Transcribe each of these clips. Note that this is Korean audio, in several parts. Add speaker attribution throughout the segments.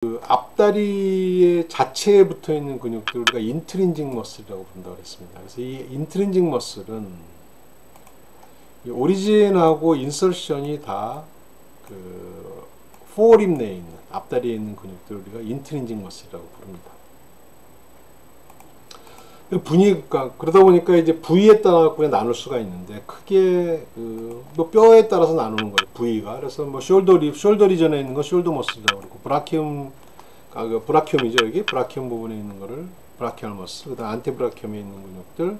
Speaker 1: 그 앞다리의 자체에 붙어 있는 근육들 우리가 인트린직 머슬이라고 부른다고 했습니다. 그래서 이 인트린직 머슬은 이 오리진하고 인설션이 다 그 포립 내에 있는 앞다리에 있는 근육들 우리가 인트린직 머슬이라고 부릅니다. 부위가 그러다 보니까 이제 부위에 따라 나눌 수가 있는데 크게 뭐 뼈에 따라서 나누는 거예요. 부위가. 그래서 뭐 숄더 리전에 있는 건 숄더 머슬이라고 그러고 브라키움이죠. 여기 브라키움 부분에 있는 거를 브라키얼 머슬, 그다음 안테브라키움에 있는 근육들,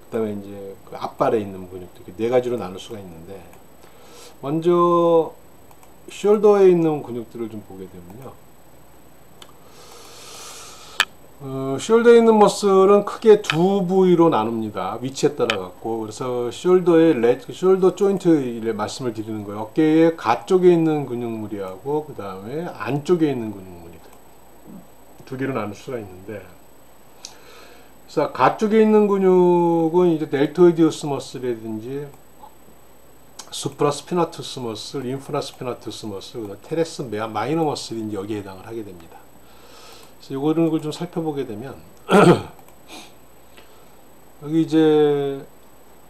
Speaker 1: 그다음에 이제 그 앞발에 있는 근육들, 네 가지로 나눌 수가 있는데 먼저 숄더에 있는 근육들을 좀 보게 되면요. 숄더에 있는 머슬은 크게 두 부위로 나눕니다. 위치에 따라 갖고. 그래서 숄더 조인트 말씀을 드리는 거예요. 어깨의 가쪽에 있는 근육무리하고 그 다음에 안쪽에 있는 근육무리 두 개로 나눌 수가 있는데, 그래서 가쪽에 있는 근육은 이제 델토이디우스 머슬이라든지 수프라스피나투스 머슬, 인프라스피나투스 머슬, 테레스 마이너 머슬이 이제 여기에 해당을 하게 됩니다. 그래서 이거를 좀 살펴보게 되면 여기 이제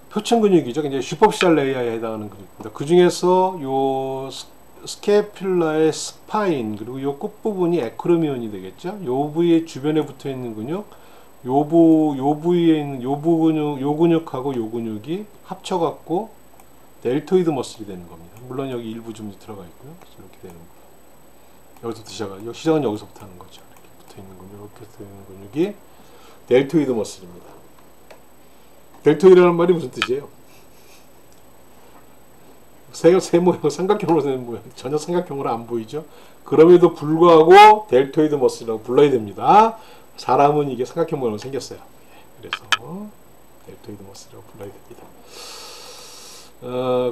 Speaker 1: 표층 근육이죠. 이제 슈퍼피셜 레이어에 해당하는 근육입니다. 그 중에서 요 스케필라의 스파인 그리고 요 끝부분이 에크로미온이 되겠죠. 요 부위의 주변에 붙어 있는 근육, 요 부위에 있는 요 근육하고 요 근육이 합쳐 갖고 델토이드 머슬이 되는 겁니다. 물론 여기 일부 좀 들어가 있고요. 이렇게 되는 거예요. 여기서부터 시작은 여기서부터 하는 거죠. 이렇게 붙어 있는 근육이 델토이드 머슬입니다. 델토이드라는 말이 무슨 뜻이에요? 세 모양, 삼각형으로 된 모양, 전혀 삼각형으로 안 보이죠? 그럼에도 불구하고 델토이드 머슬이라고 불러야 됩니다. 사람은 이게 삼각형 모양으로 생겼어요. 그래서 델토이드 머슬이라고 불러야 됩니다.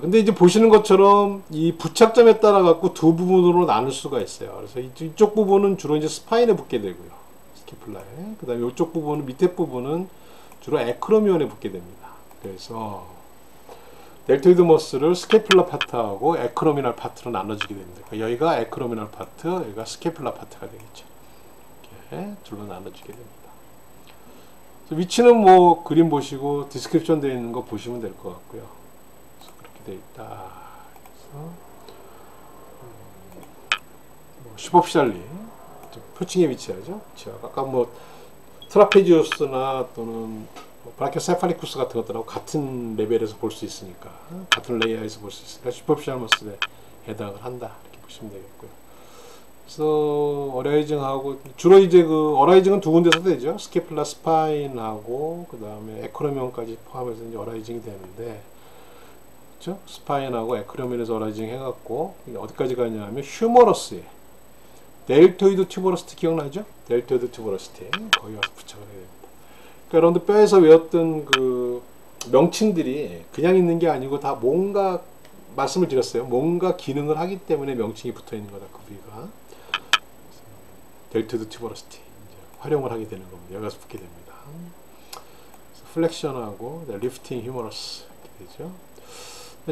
Speaker 1: 근데 이제 보시는 것처럼 이 부착점에 따라 갖고 두 부분으로 나눌 수가 있어요. 그래서 이쪽 부분은 주로 이제 스파인에 붙게 되고요. 스케플라에. 그 다음에 이쪽 부분은, 밑에 부분은 주로 에크로미온에 붙게 됩니다. 그래서 델토이드 머슬을 스케플라 파트하고 에크로미널 파트로 나눠지게 됩니다. 그러니까 여기가 에크로미널 파트, 여기가 스케플라 파트가 되겠죠. 이렇게 둘로 나눠지게 됩니다. 위치는 뭐 그림 보시고 디스크립션 되어 있는 거 보시면 될 것 같고요. 그렇게 되어 있다. 그래서 슈퍼피셜리 표층에 위치하죠. 아까 뭐 트라페지우스나 또는 브라키오세팔리쿠스 같은 것들하고 같은 레벨에서 볼 수 있으니까, 같은 레이어에서 볼 수 있으니까 슈퍼피셜 머슬에 해당을 한다 이렇게 보시면 되겠고요. 그래서 어라이징하고 주로 이제 그 어라이징은 두 군데서 되죠. 스케플라 스파인하고 그 다음에 에크로미온까지 포함해서 이제 어라이징이 되는데, 그렇죠? 스파인하고 에크로미온에서 어라이징 해갖고 어디까지 가냐면 휴머러스에 델토이드 튜버러시티 기억나죠? 델토이드 튜버러시티 거기 가서 부착을 해야 됩니다. 그러니까 여러분들 뼈에서 외웠던 그 명칭들이 그냥 있는 게 아니고 다 뭔가 말씀을 드렸어요. 뭔가 기능을 하기 때문에 명칭이 붙어 있는 거다. 그 부위가 델토이드 튜버러시티 활용을 하게 되는 겁니다. 여기 가서 붙게 됩니다. 플렉션하고 리프팅 휴머러스 이렇게 되죠.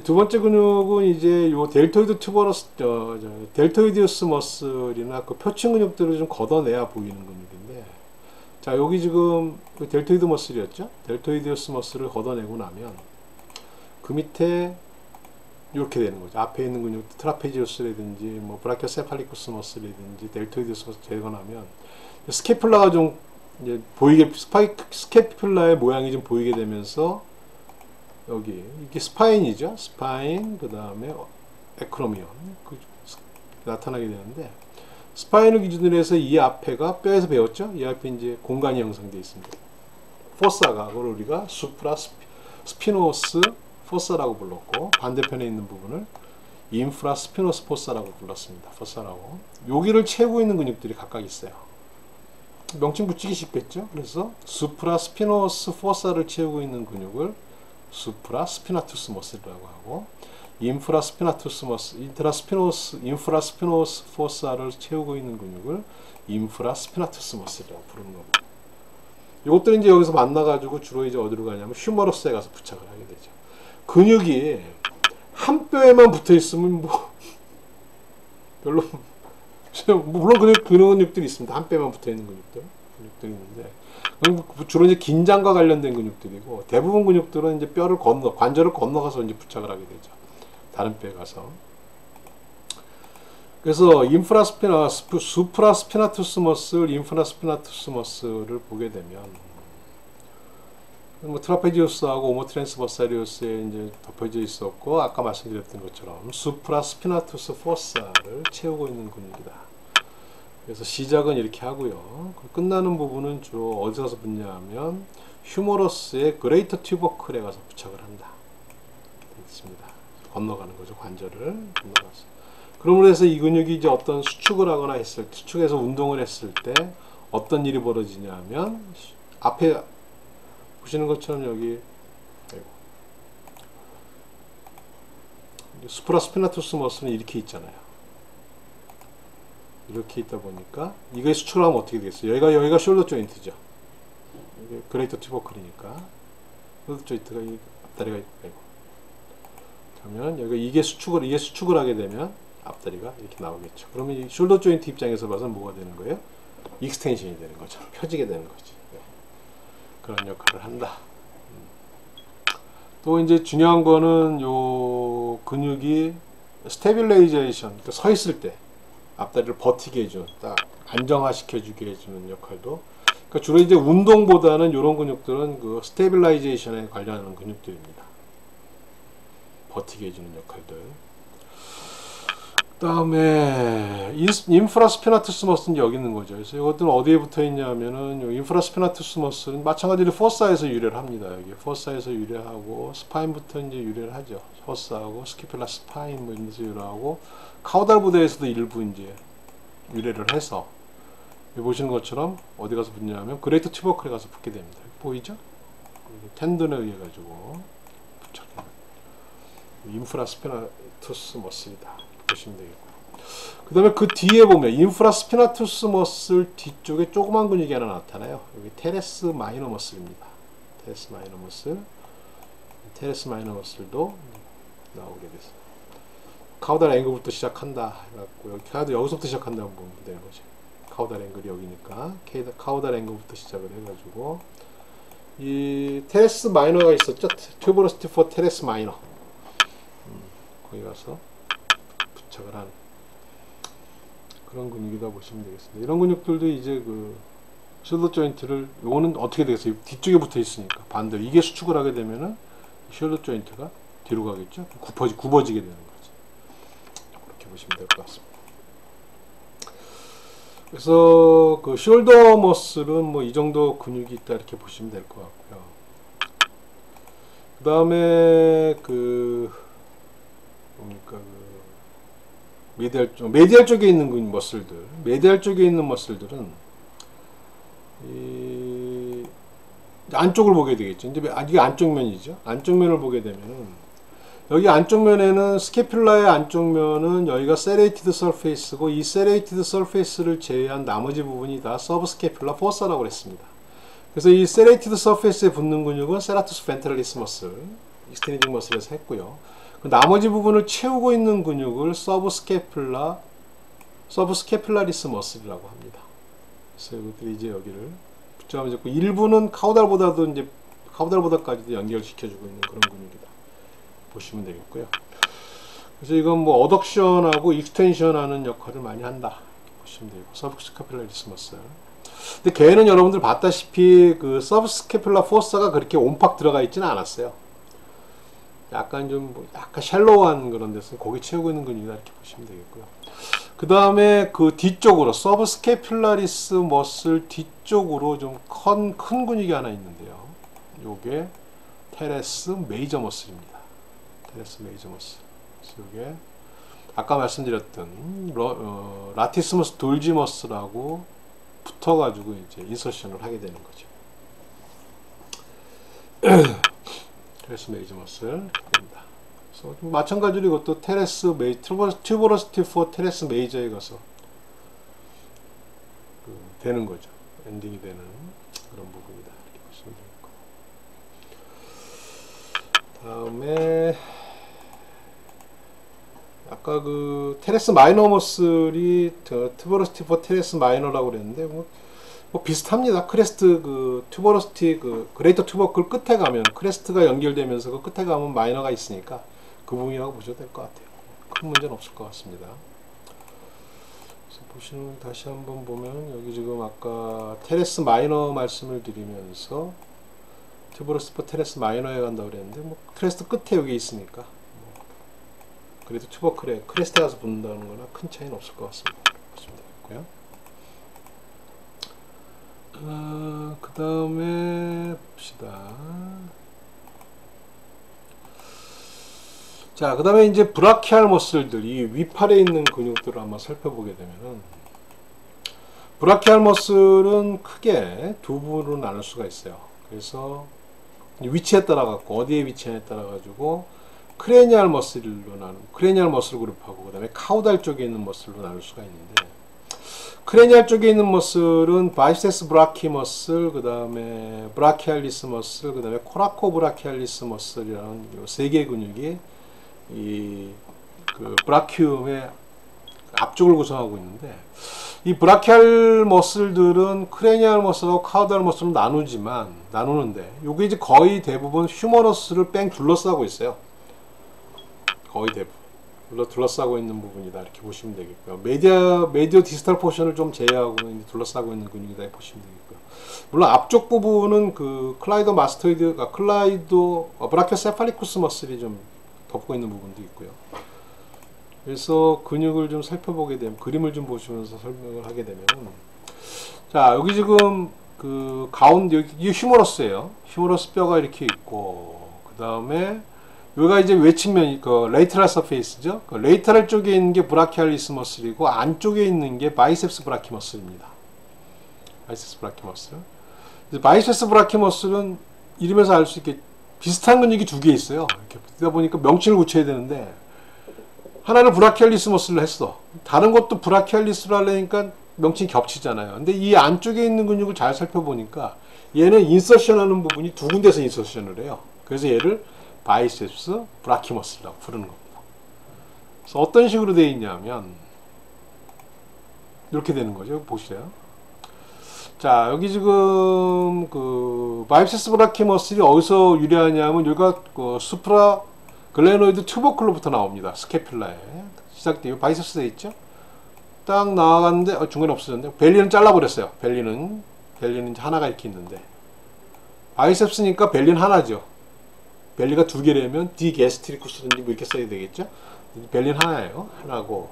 Speaker 1: 두 번째 근육은 이제 요 델토이드 델토이디우스 머슬이나 그 표층 근육들을 좀 걷어내야 보이는 근육인데, 자 여기 지금 그 델토이드 머슬이었죠. 델토이디우스 머슬을 걷어내고 나면 그 밑에 이렇게 되는 거죠. 앞에 있는 근육 트라페지우스라든지 뭐 브라키오세팔리쿠스 머슬이든지 델토이디우스 머슬 되고 나면 스케플라가 좀 이제 보이게, 스케플라의 모양이 좀 보이게 되면서 여기 이게 스파인이죠. 스파인, 그 다음에 에크로미온 나타나게 되는데, 스파인을 기준으로 해서 이 앞에가 뼈에서 배웠죠. 이 앞에 이제 공간이 형성되어 있습니다. 포사가, 그걸 우리가 수프라 스피노스 포사라고 불렀고, 반대편에 있는 부분을 인프라 스피노스 포사라고 불렀습니다. 포사라고. 여기를 채우고 있는 근육들이 각각 있어요. 명칭 붙이기 쉽겠죠. 그래서 수프라 스피노스 포사를 채우고 있는 근육을 수프라 스피나투스 머슬이라고 하고, 인프라 스피노스 포사를 채우고 있는 근육을 인프라 스피나투스 머슬이라고 부르는 겁니다. 이것들은 이제 여기서 만나가지고 주로 이제 어디로 가냐면 휴머러스에 가서 부착을 하게 되죠. 근육이 한 뼈에만 붙어 있으면 뭐 별로 물론 그런 근육들이 있습니다. 한 뼈만 붙어 있는 근육들이 있는데, 그럼 주로 이제 긴장과 관련된 근육들이고, 대부분 근육들은 이제 뼈를 관절을 건너가서 이제 부착을 하게 되죠. 다른 뼈에 가서. 그래서 수프라스피나투스 머슬, 인프라스피나투스 머슬을 보게 되면, 뭐 트라페지우스하고 오모트랜스버사리우스에 이제 덮여져 있었고, 아까 말씀드렸던 것처럼 수프라스피나투스 포사를 채우고 있는 근육이다. 그래서 시작은 이렇게 하고요. 끝나는 부분은 주로 어디 가서 붙냐면 휴머러스의 그레이터 튜버클에 가서 부착을 한다. 있습니다. 건너가는 거죠. 관절을 건너가서. 그러므로 해서 이 근육이 이제 어떤 수축을 하거나 했을 때, 수축해서 운동을 했을 때 어떤 일이 벌어지냐면, 앞에 보시는 것처럼 여기 수프라스피나투스 머슬은 이렇게 있잖아요. 이렇게 있다 보니까 이게 수축을 하면 어떻게 되겠어요? 여기가 숄더 조인트죠. 이게 그레이터 튜버클이니까 숄더 조인트가 이 앞다리가 있고, 그러면 여기가 이게 수축을 하게 되면 앞다리가 이렇게 나오겠죠. 그러면 이 숄더 조인트 입장에서 봐서는 뭐가 되는 거예요? 익스텐션이 되는 거죠. 펴지게 되는 거지. 네. 그런 역할을 한다. 또 이제 중요한 거는 요 근육이 스테빌레이제이션, 그러니까 서 있을 때 앞다리를 버티게 해주는, 딱 안정화시켜주게 해주는 역할도. 그러니까 주로 이제 운동보다는 이런 근육들은 그 스테빌라이제이션에 관련하는 근육들입니다. 버티게 해주는 역할들. 그 다음에 인프라스피나투스 머슬은 여기 있는 거죠. 그래서 이것들은 어디에 붙어 있냐면은 인프라스피나투스 머슬은 마찬가지로 포사에서 유래를 합니다. 여기 포사에서 유래하고 스파인부터 이제 유래를 하죠. 포사하고 스키필라 스파인 뭐 이런 데서 유래하고 카우달 부대에서도 일부 이제 유래를 해서, 여기 보시는 것처럼 어디 가서 붙냐면 그레이터 튜버클에 가서 붙게 됩니다. 보이죠? 텐든에 의해 가지고 붙여요. 인프라스피나투스 머슬이다. 보시면 되겠고요. 그 다음에 그 뒤에 보면 인프라스피나투스 머슬 뒤쪽에 조그만 근육이 하나 나타나요. 여기 테레스 마이너 머슬입니다. 테레스 마이너 머슬. 테레스 마이너 머슬도 나오게 됐어요. 카우달 앵글부터 시작한다 해갖고, 여기서부터 시작한다고 보면 되는 거죠. 카우달 앵글이 여기니까 카우달 앵글부터 시작을 해가지고, 이 테레스 마이너가 있었죠. 튜버러시티 포 테레스 마이너. 거기 가서 부착을 하는 그런 근육이다 보시면 되겠습니다. 이런 근육들도 이제 그 숄더 조인트를, 요거는 어떻게 되겠어요? 뒤쪽에 붙어 있으니까 반대로 이게 수축을 하게 되면은 숄더 조인트가 뒤로 가겠죠. 굽어지게 되는 거죠. 그렇게 보시면 될 것 같습니다. 그래서 그 숄더 머슬은 뭐 이 정도 근육이 있다 이렇게 보시면 될 것 같고요. 그 다음에 그 뭡니까, 그 메디알 쪽에 있는 머슬들, 메디알 쪽에 있는 머슬들은 이 안쪽을 보게 되겠죠. 이제 이게 안쪽 면이죠. 안쪽 면을 보게 되면은 여기 안쪽 면에는 스캐퓰라의 안쪽 면은 여기가 세레이티드 서페이스고, 이 세레이티드 서페이스를 제외한 나머지 부분이 다 서브스캐퓰라 포사라고 했습니다. 그래서 이 세레이티드 서페이스에 붙는 근육은 세라투스 벤트럴리스 머슬, 익스테니딩 머슬에서 했고요. 그 나머지 부분을 채우고 있는 근육을 서브스캐퓰라리스 머슬이라고 합니다. 그래서 이것들이 이제 여기를 붙잡아 잡고, 일부는 카우달보다까지도 연결시켜주고 있는 그런 근육이다 보시면 되겠고요. 그래서 이건 뭐 어덕션하고 익스텐션하는 역할을 많이 한다 보시면 되고, 서브스캐퓰라리스 머슬. 근데 걔는 여러분들 봤다시피 그 서브스캐퓰라 포사가 그렇게 온팍 들어가 있지는 않았어요. 약간 약간 샬로우한 그런 데서 거기 채우고 있는 근육이다 이렇게 보시면 되겠고요. 그 다음에 그 뒤쪽으로 서브스캐퓰라리스 머슬 뒤쪽으로 좀 큰 근육이 하나 있는데요. 요게 테레스 메이저 머슬입니다. 테레스 메이저 머슬. 요게 아까 말씀드렸던 라티스머스 돌지머스라고 붙어가지고 이제 인서션을 하게 되는 거죠. 테레스 메이저 머슬 됩니다. 그래서 마찬가지로 이것도 튜버러시티 포 테레스 메이저에 가서 되는 거죠. 엔딩이 되는 그런 부분이다 이렇게 보시면 되겠고, 다음에 아까 그 테레스 마이너 머슬이 튜버러시티 포 테레스 마이너라고 그랬는데 뭐 비슷합니다. 크레스트 그 튜버러시티 그 그레이터 튜버클 끝에 가면 크레스트가 연결되면서 그 끝에 가면 마이너가 있으니까 그 부분이라고 보셔도 될 것 같아요. 큰 문제는 없을 것 같습니다. 그래서 보시는 다시 한번 보면 여기 지금 아까 테레스 마이너 말씀을 드리면서 튜버러시티 포 테레스 마이너에 간다고 그랬는데 뭐 크레스트 끝에 여기 있으니까 그래도 튜버클에 크레스트에 가서 붙는다는 거나 큰 차이는 없을 것 같습니다. 보시면 되겠고요. 그 다음에 봅시다. 자, 그 다음에 이제 브라키알 머슬들, 이 위팔에 있는 근육들을 한번 살펴보게 되면은, 브라키알 머슬은 크게 두 부분으로 나눌 수가 있어요. 그래서 위치에 따라 갖고 어디에 위치하냐에 따라 가지고 크레니얼 머슬로 크레니얼 머슬 그룹하고 그 다음에 카우달 쪽에 있는 머슬로 나눌 수가 있는데, 크레니얼 쪽에 있는 머슬은 바이세스 브라키 머슬, 그 다음에 브라키알리스 머슬, 그 다음에 코라코 브라키알리스 머슬이라는 세 개의 근육이 이 그 브라키움의 앞쪽을 구성하고 있는데, 이 브라키알 머슬들은 크레니얼 머슬하고 카우달 머슬로 나누는데 요게 이제 거의 대부분 휴머러스를 뺑 둘러싸고 있어요. 거의 대부분 둘러싸고 있는 부분이다 이렇게 보시면 되겠고요. 메디어 디스탈 포션을 좀 제외하고는 둘러싸고 있는 근육이다 이렇게 보시면 되겠고요. 물론 앞쪽 부분은 그 클라이도 마스토이드, 브라키오세팔리쿠스 머슬이 좀 덮고 있는 부분도 있고요. 그래서 근육을 좀 살펴보게 되면, 그림을 좀 보시면서 설명을 하게 되면, 자, 여기 지금 그 가운데 이게 휴머러스예요. 휴머러스 뼈가 이렇게 있고, 그 다음에 여기가 이제 외측면, 그 레이터럴 서페이스죠. 그 레이터럴 쪽에 있는 게 브라키알리스 머슬이고 안쪽에 있는 게 바이셉스 브라키 머슬입니다. 바이셉스 브라키 머슬. 바이셉스 브라키 머슬은 이름에서 알 수 있게 비슷한 근육이 두 개 있어요. 이렇게 그러다 보니까 명칭을 붙여야 되는데, 하나를 브라키알리스 머슬로 했어. 다른 것도 브라키알리스로 하려니까 명칭이 겹치잖아요. 근데 이 안쪽에 있는 근육을 잘 살펴보니까 얘는 인서션 하는 부분이 두 군데서 인서션을 해요. 그래서 얘를 바이셉스 브라키 머슬이라고 부르는 겁니다. 그래서 어떤 식으로 되어 있냐면 이렇게 되는 거죠. 보시래요. 자, 여기 지금 그 바이셉스 브라키 머슬이 어디서 유래하냐면 여기가 그 수프라 글레노이드 튜버클로부터 나옵니다. 스케필라에 시작돼요. 바이셉스 돼 있죠. 딱 나와갔는데 중간에 없어졌네요. 벨리는 잘라버렸어요. 벨리는 이제 하나가 이렇게 있는데, 바이셉스니까 벨리는 하나죠. 벨리가 두 개라면 디게스트리쿠스든지 뭐 이렇게 써야 되겠죠. 벨리는 하나예요. 하나고,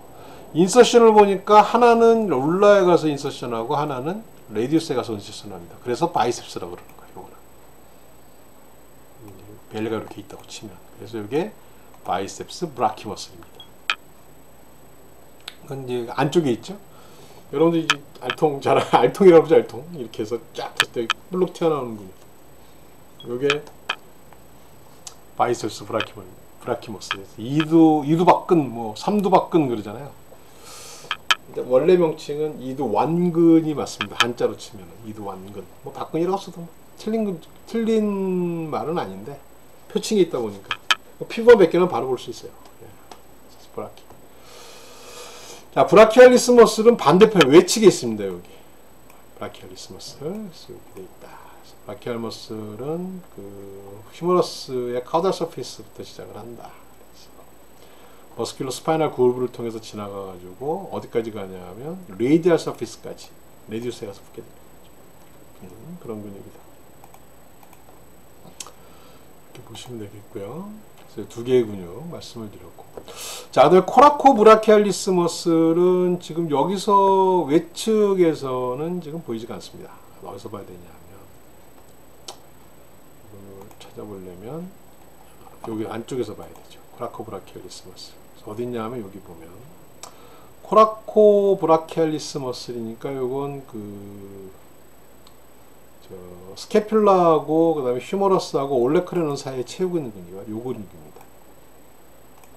Speaker 1: 인서션을 보니까 하나는 룰라에 가서 인서션하고 하나는 레디우스에 가서 인서션합니다. 그래서 바이셉스라고 그러는 거예요. 요거는 벨리가 이렇게 있다고 치면, 그래서 이게 바이셉스 브라키 머슬입니다. 이건 이제 안쪽에 있죠. 여러분들 이제 알통 잘 알통이라고 하죠. 알통 이렇게 해서 쫙 했을 때 물룩 튀어나오는 근육. 요게 바이셉스 브라키 머슬. 이두박근, 뭐 삼두박근 그러잖아요. 원래 명칭은 이두완근이 맞습니다. 한자로 치면 이두완근. 뭐 박근이라고 써도 틀린 말은 아닌데 표칭이 있다 보니까 피부가 몇 개는 바로 볼 수 있어요. 브라키. 자, 브라키알리스 머슬은 반대편 외측에 있습니다. 여기 브라키알리스 머슬 이렇게 돼 있다. 브라키알 머슬은 그 휴머러스의 카우달 서페이스부터 시작을 한다. 머스큘러 스파이널 그루브를 통해서 지나가 가지고 어디까지 가냐면 레디얼 서페이스까지, 레디우스에 가서 붙게 되는 그런 근육이다. 이렇게 보시면 되겠고요. 그래서 두 개의 근육 말씀을 드렸고, 자, 그다음에 코라코 브라키알리스 머슬은 지금 여기서 외측에서는 지금 보이지가 않습니다. 어디서 봐야 되냐면, 찾아보려면 여기 안쪽에서 봐야 되죠. 코라코 브라키알리스 머슬. 어딨냐 하면 여기 보면 코라코 브라키알리스 머슬이니까 요건 그 스케퓰라하고 그 다음에 휴머러스하고 올레크레논 사이에 채우고 있는 근육이 요 근육입니다.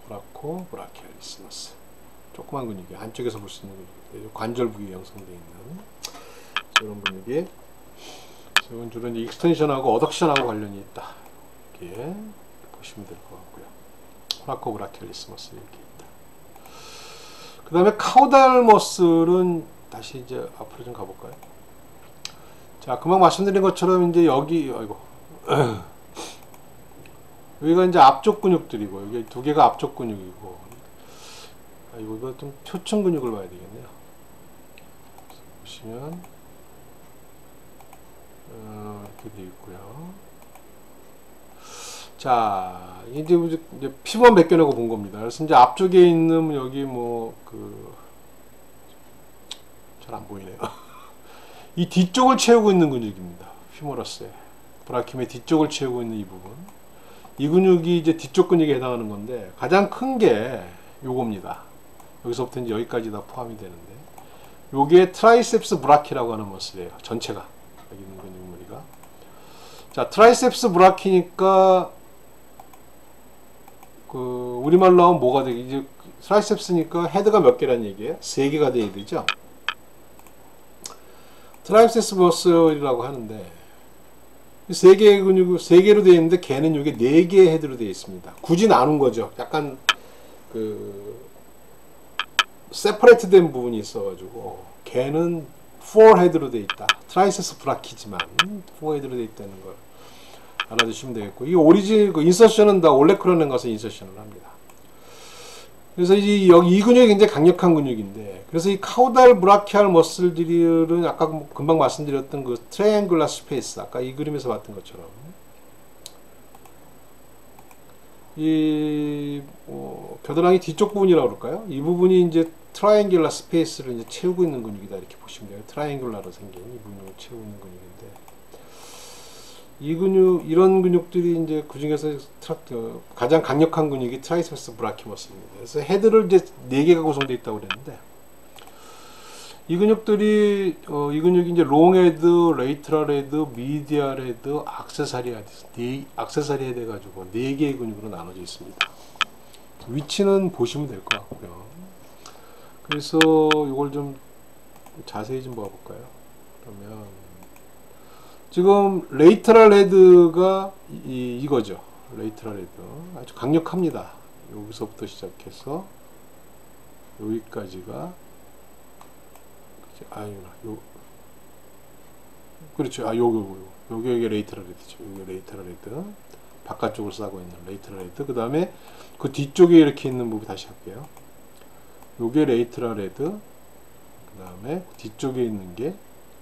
Speaker 1: 코라코 브라키알리스 머슬. 조그만 근육이 안쪽에서 볼 수 있는 근육인데 관절 부위에 형성되어 있는 이런 근육이, 이건 주로 익스텐션하고 어덕션하고 관련이 있다. 이렇게 보시면 될 것 같고요. 코라코 브라키알리스 머슬 이렇게 있다. 그 다음에 카우달 머슬은 다시 이제 앞으로 좀 가볼까요? 자, 금방 말씀드린 것처럼 이제 여기, 아이고. 여기가 이제 앞쪽 근육들이고, 여기 두 개가 앞쪽 근육이고, 아이고, 이거 좀 표층 근육을 봐야 되겠네요. 보시면, 이렇게 되어 있고요. 자, 이제 피부만 벗겨내고 본 겁니다. 그래서 이제 앞쪽에 있는 여기 잘 안 보이네요. 이 뒤쪽을 채우고 있는 근육입니다. 휘머러스의 브라키움의 뒤쪽을 채우고 있는 이 부분. 이 근육이 이제 뒤쪽 근육에 해당하는 건데 가장 큰 게 요겁니다. 여기서부터 이제 여기까지 다 포함이 되는데 요게 트라이셉스 브라키라고 하는 머슬이에요. 전체가 여기 있는 근육물이가. 자, 트라이셉스 브라키니까 우리말로 하면 뭐가 되게 이제 트라이셉스니까 헤드가 몇 개란 얘기예요? 3개가 돼야 되죠. 트라이셉스 머슬이라고 하는데 3개의 근육 3개로 되어 있는데 걔는 이게 4개의 헤드로 되어 있습니다. 굳이 나눈 거죠. 약간 세퍼레이트 된 부분이 있어가지고 걔는 4헤드로 되어 있다. 트라이셉스 브라키지만 4헤드로 되어 있다는 걸 알아두시면 되겠고, 이 오리진 인서션은 다 올레크론에 가서 인서션을 합니다. 그래서 여기 이 근육이 굉장히 강력한 근육인데, 그래서 이 카우달 브라키알 머슬들은 아까 금방 말씀드렸던 그 트라이앵글라 스페이스, 아까 이 그림에서 봤던 것처럼 이 겨드랑이 뒤쪽 부분이라고 그럴까요? 이 부분이 이제 트라이앵글라 스페이스를 이제 채우고 있는 근육이다 이렇게 보시면 돼요. 트라이앵글라로 생긴 이 부분을 채우고 있는 근육인데. 이 근육, 이런 근육들이 이제 그 중에서 가장 강력한 근육이 트라이셉스 브라키머스입니다. 그래서 헤드를 이제 4개가 구성되어 있다고 그랬는데, 이 근육들이, 이 근육이 이제 롱 헤드, 레이트럴 헤드, 미디얼 헤드, 액세서리 헤드 해가지고 4개의 근육으로 나눠져 있습니다. 위치는 보시면 될 것 같고요. 그래서 이걸 좀 자세히 좀 봐볼까요? 그러면, 지금 레이터럴 헤드가 이거죠. 레이터럴 헤드 아주 강력합니다. 여기서부터 시작해서 여기까지가 그렇죠. 여기 레이터럴 헤드죠. 여기 레이터럴 헤드 바깥쪽을 싸고 있는 레이터럴 헤드. 그 다음에 그 뒤쪽에 이렇게 있는 부분 다시 할게요. 요게 레이터럴 헤드. 그 다음에 뒤쪽에 있는 게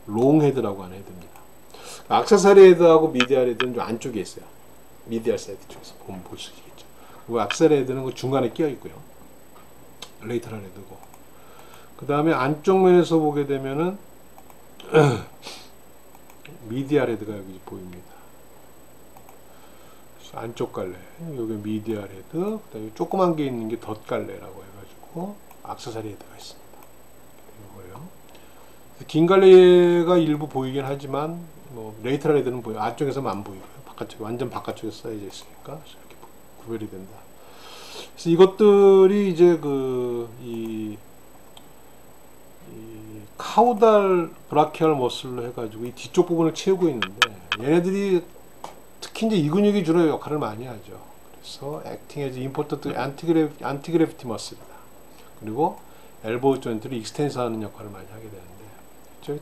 Speaker 1: 롱 헤드라고 하는 헤드입니다. 액세서리 헤드하고 미디얼 헤드는 좀 안쪽에 있어요. 미디얼 사이드 쪽에서 보면 보시겠죠. 그리고 액세서리 헤드는 그 중간에 끼어 있고요. 레이터럴 헤드고. 그 다음에 안쪽 면에서 보게 되면은 미디얼 헤드가 여기 보입니다. 안쪽 갈래. 여기 미디얼 헤드. 그 다음에 조그만 게 있는 게 덧 갈래라고 해가지고 액세서리 헤드가 있습니다. 이거예요. 긴 갈래가 일부 보이긴 하지만 레이터럴 헤드는 보여. 안쪽에서만 안 보이고요. 바깥쪽, 완전 바깥쪽에 쌓여져 있으니까 이렇게 구별이 된다. 그래서 이것들이 이제 이 카우달 브라키얼 머슬로 해가지고 이 뒤쪽 부분을 채우고 있는데, 얘네들이 특히 이제 이 근육이 주로 역할을 많이 하죠. 그래서 액팅 에즈 임포턴트 안티그래비티 머슬이다. 그리고 엘보우 조인트를 익스텐스하는 역할을 많이 하게 되는데,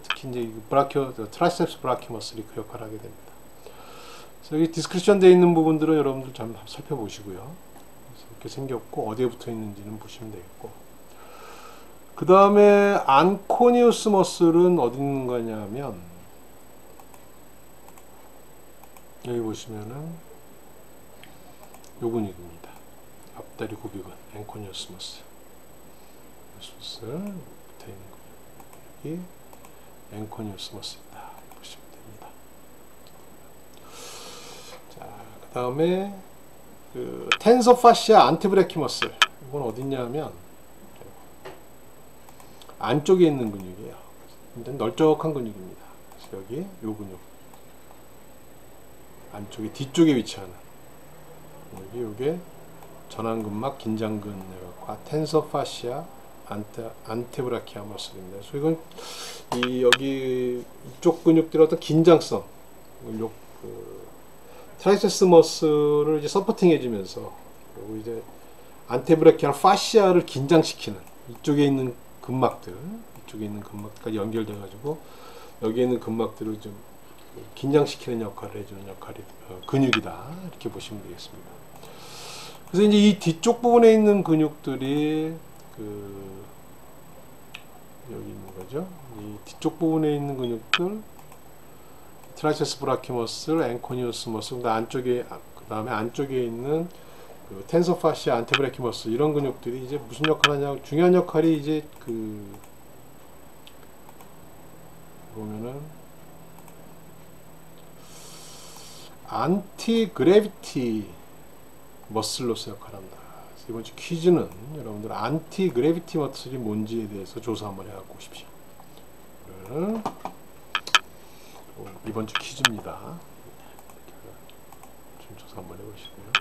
Speaker 1: 특히 이제 트라이셉스 브라키머슬이 그 역할을 하게 됩니다. 그래서 여기 디스크리션 되어 있는 부분들은 여러분들 좀 살펴보시고요. 그래서 이렇게 생겼고 어디에 붙어 있는지는 보시면 되겠고, 그 다음에 안코니우스 머슬은 어디 있는 거냐면 여기 보시면은 요 근육입니다. 앞다리 구비근 안코니우스 머슬 붙어 있는 근육이 앵코니우스 머슬이다 보시면 됩니다. 자, 그 다음에 텐서 파시아 안티브라키머슬, 이건 어딨냐면 안쪽에 있는 근육이에요. 굉장히 널쩍한 근육입니다. 그래서 여기 요 근육 안쪽에 뒤쪽에 위치하는 요게 전완근막 긴장근 텐서 파시아 안테브라키아 머슬입니다. 그래서 이건 여기 이쪽 근육들의 어떤 긴장성, 트라이셉스 머슬을 이제 서포팅 해주면서 그리고 이제 안테브라키아 파시아를 긴장시키는 이쪽에 있는 근막까지 연결돼 가지고 여기에 있는 근막들을 좀 긴장시키는 역할을 해주는 역할이 근육이다, 이렇게 보시면 되겠습니다. 그래서 이제 이 뒤쪽 부분에 있는 근육들이 여기 있는 거죠. 이 뒤쪽 부분에 있는 근육들, 트라이세스 브라키머슬, 앵코니우스 머슬, 그 다음에 안쪽에 있는 텐서 파시아, 안테브라키머슬, 이런 근육들이 이제 무슨 역할을 하냐, 중요한 역할이 이제 보면은 안티 그래비티 머슬로서 역할한다. 그래서 이번 주 퀴즈는 여러분들 안티 그래비티 머슬이 뭔지에 대해서 조사 한번 해갖고 오십시오. 이번 주 퀴즈입니다. 좀 조사 한번 해보시고요.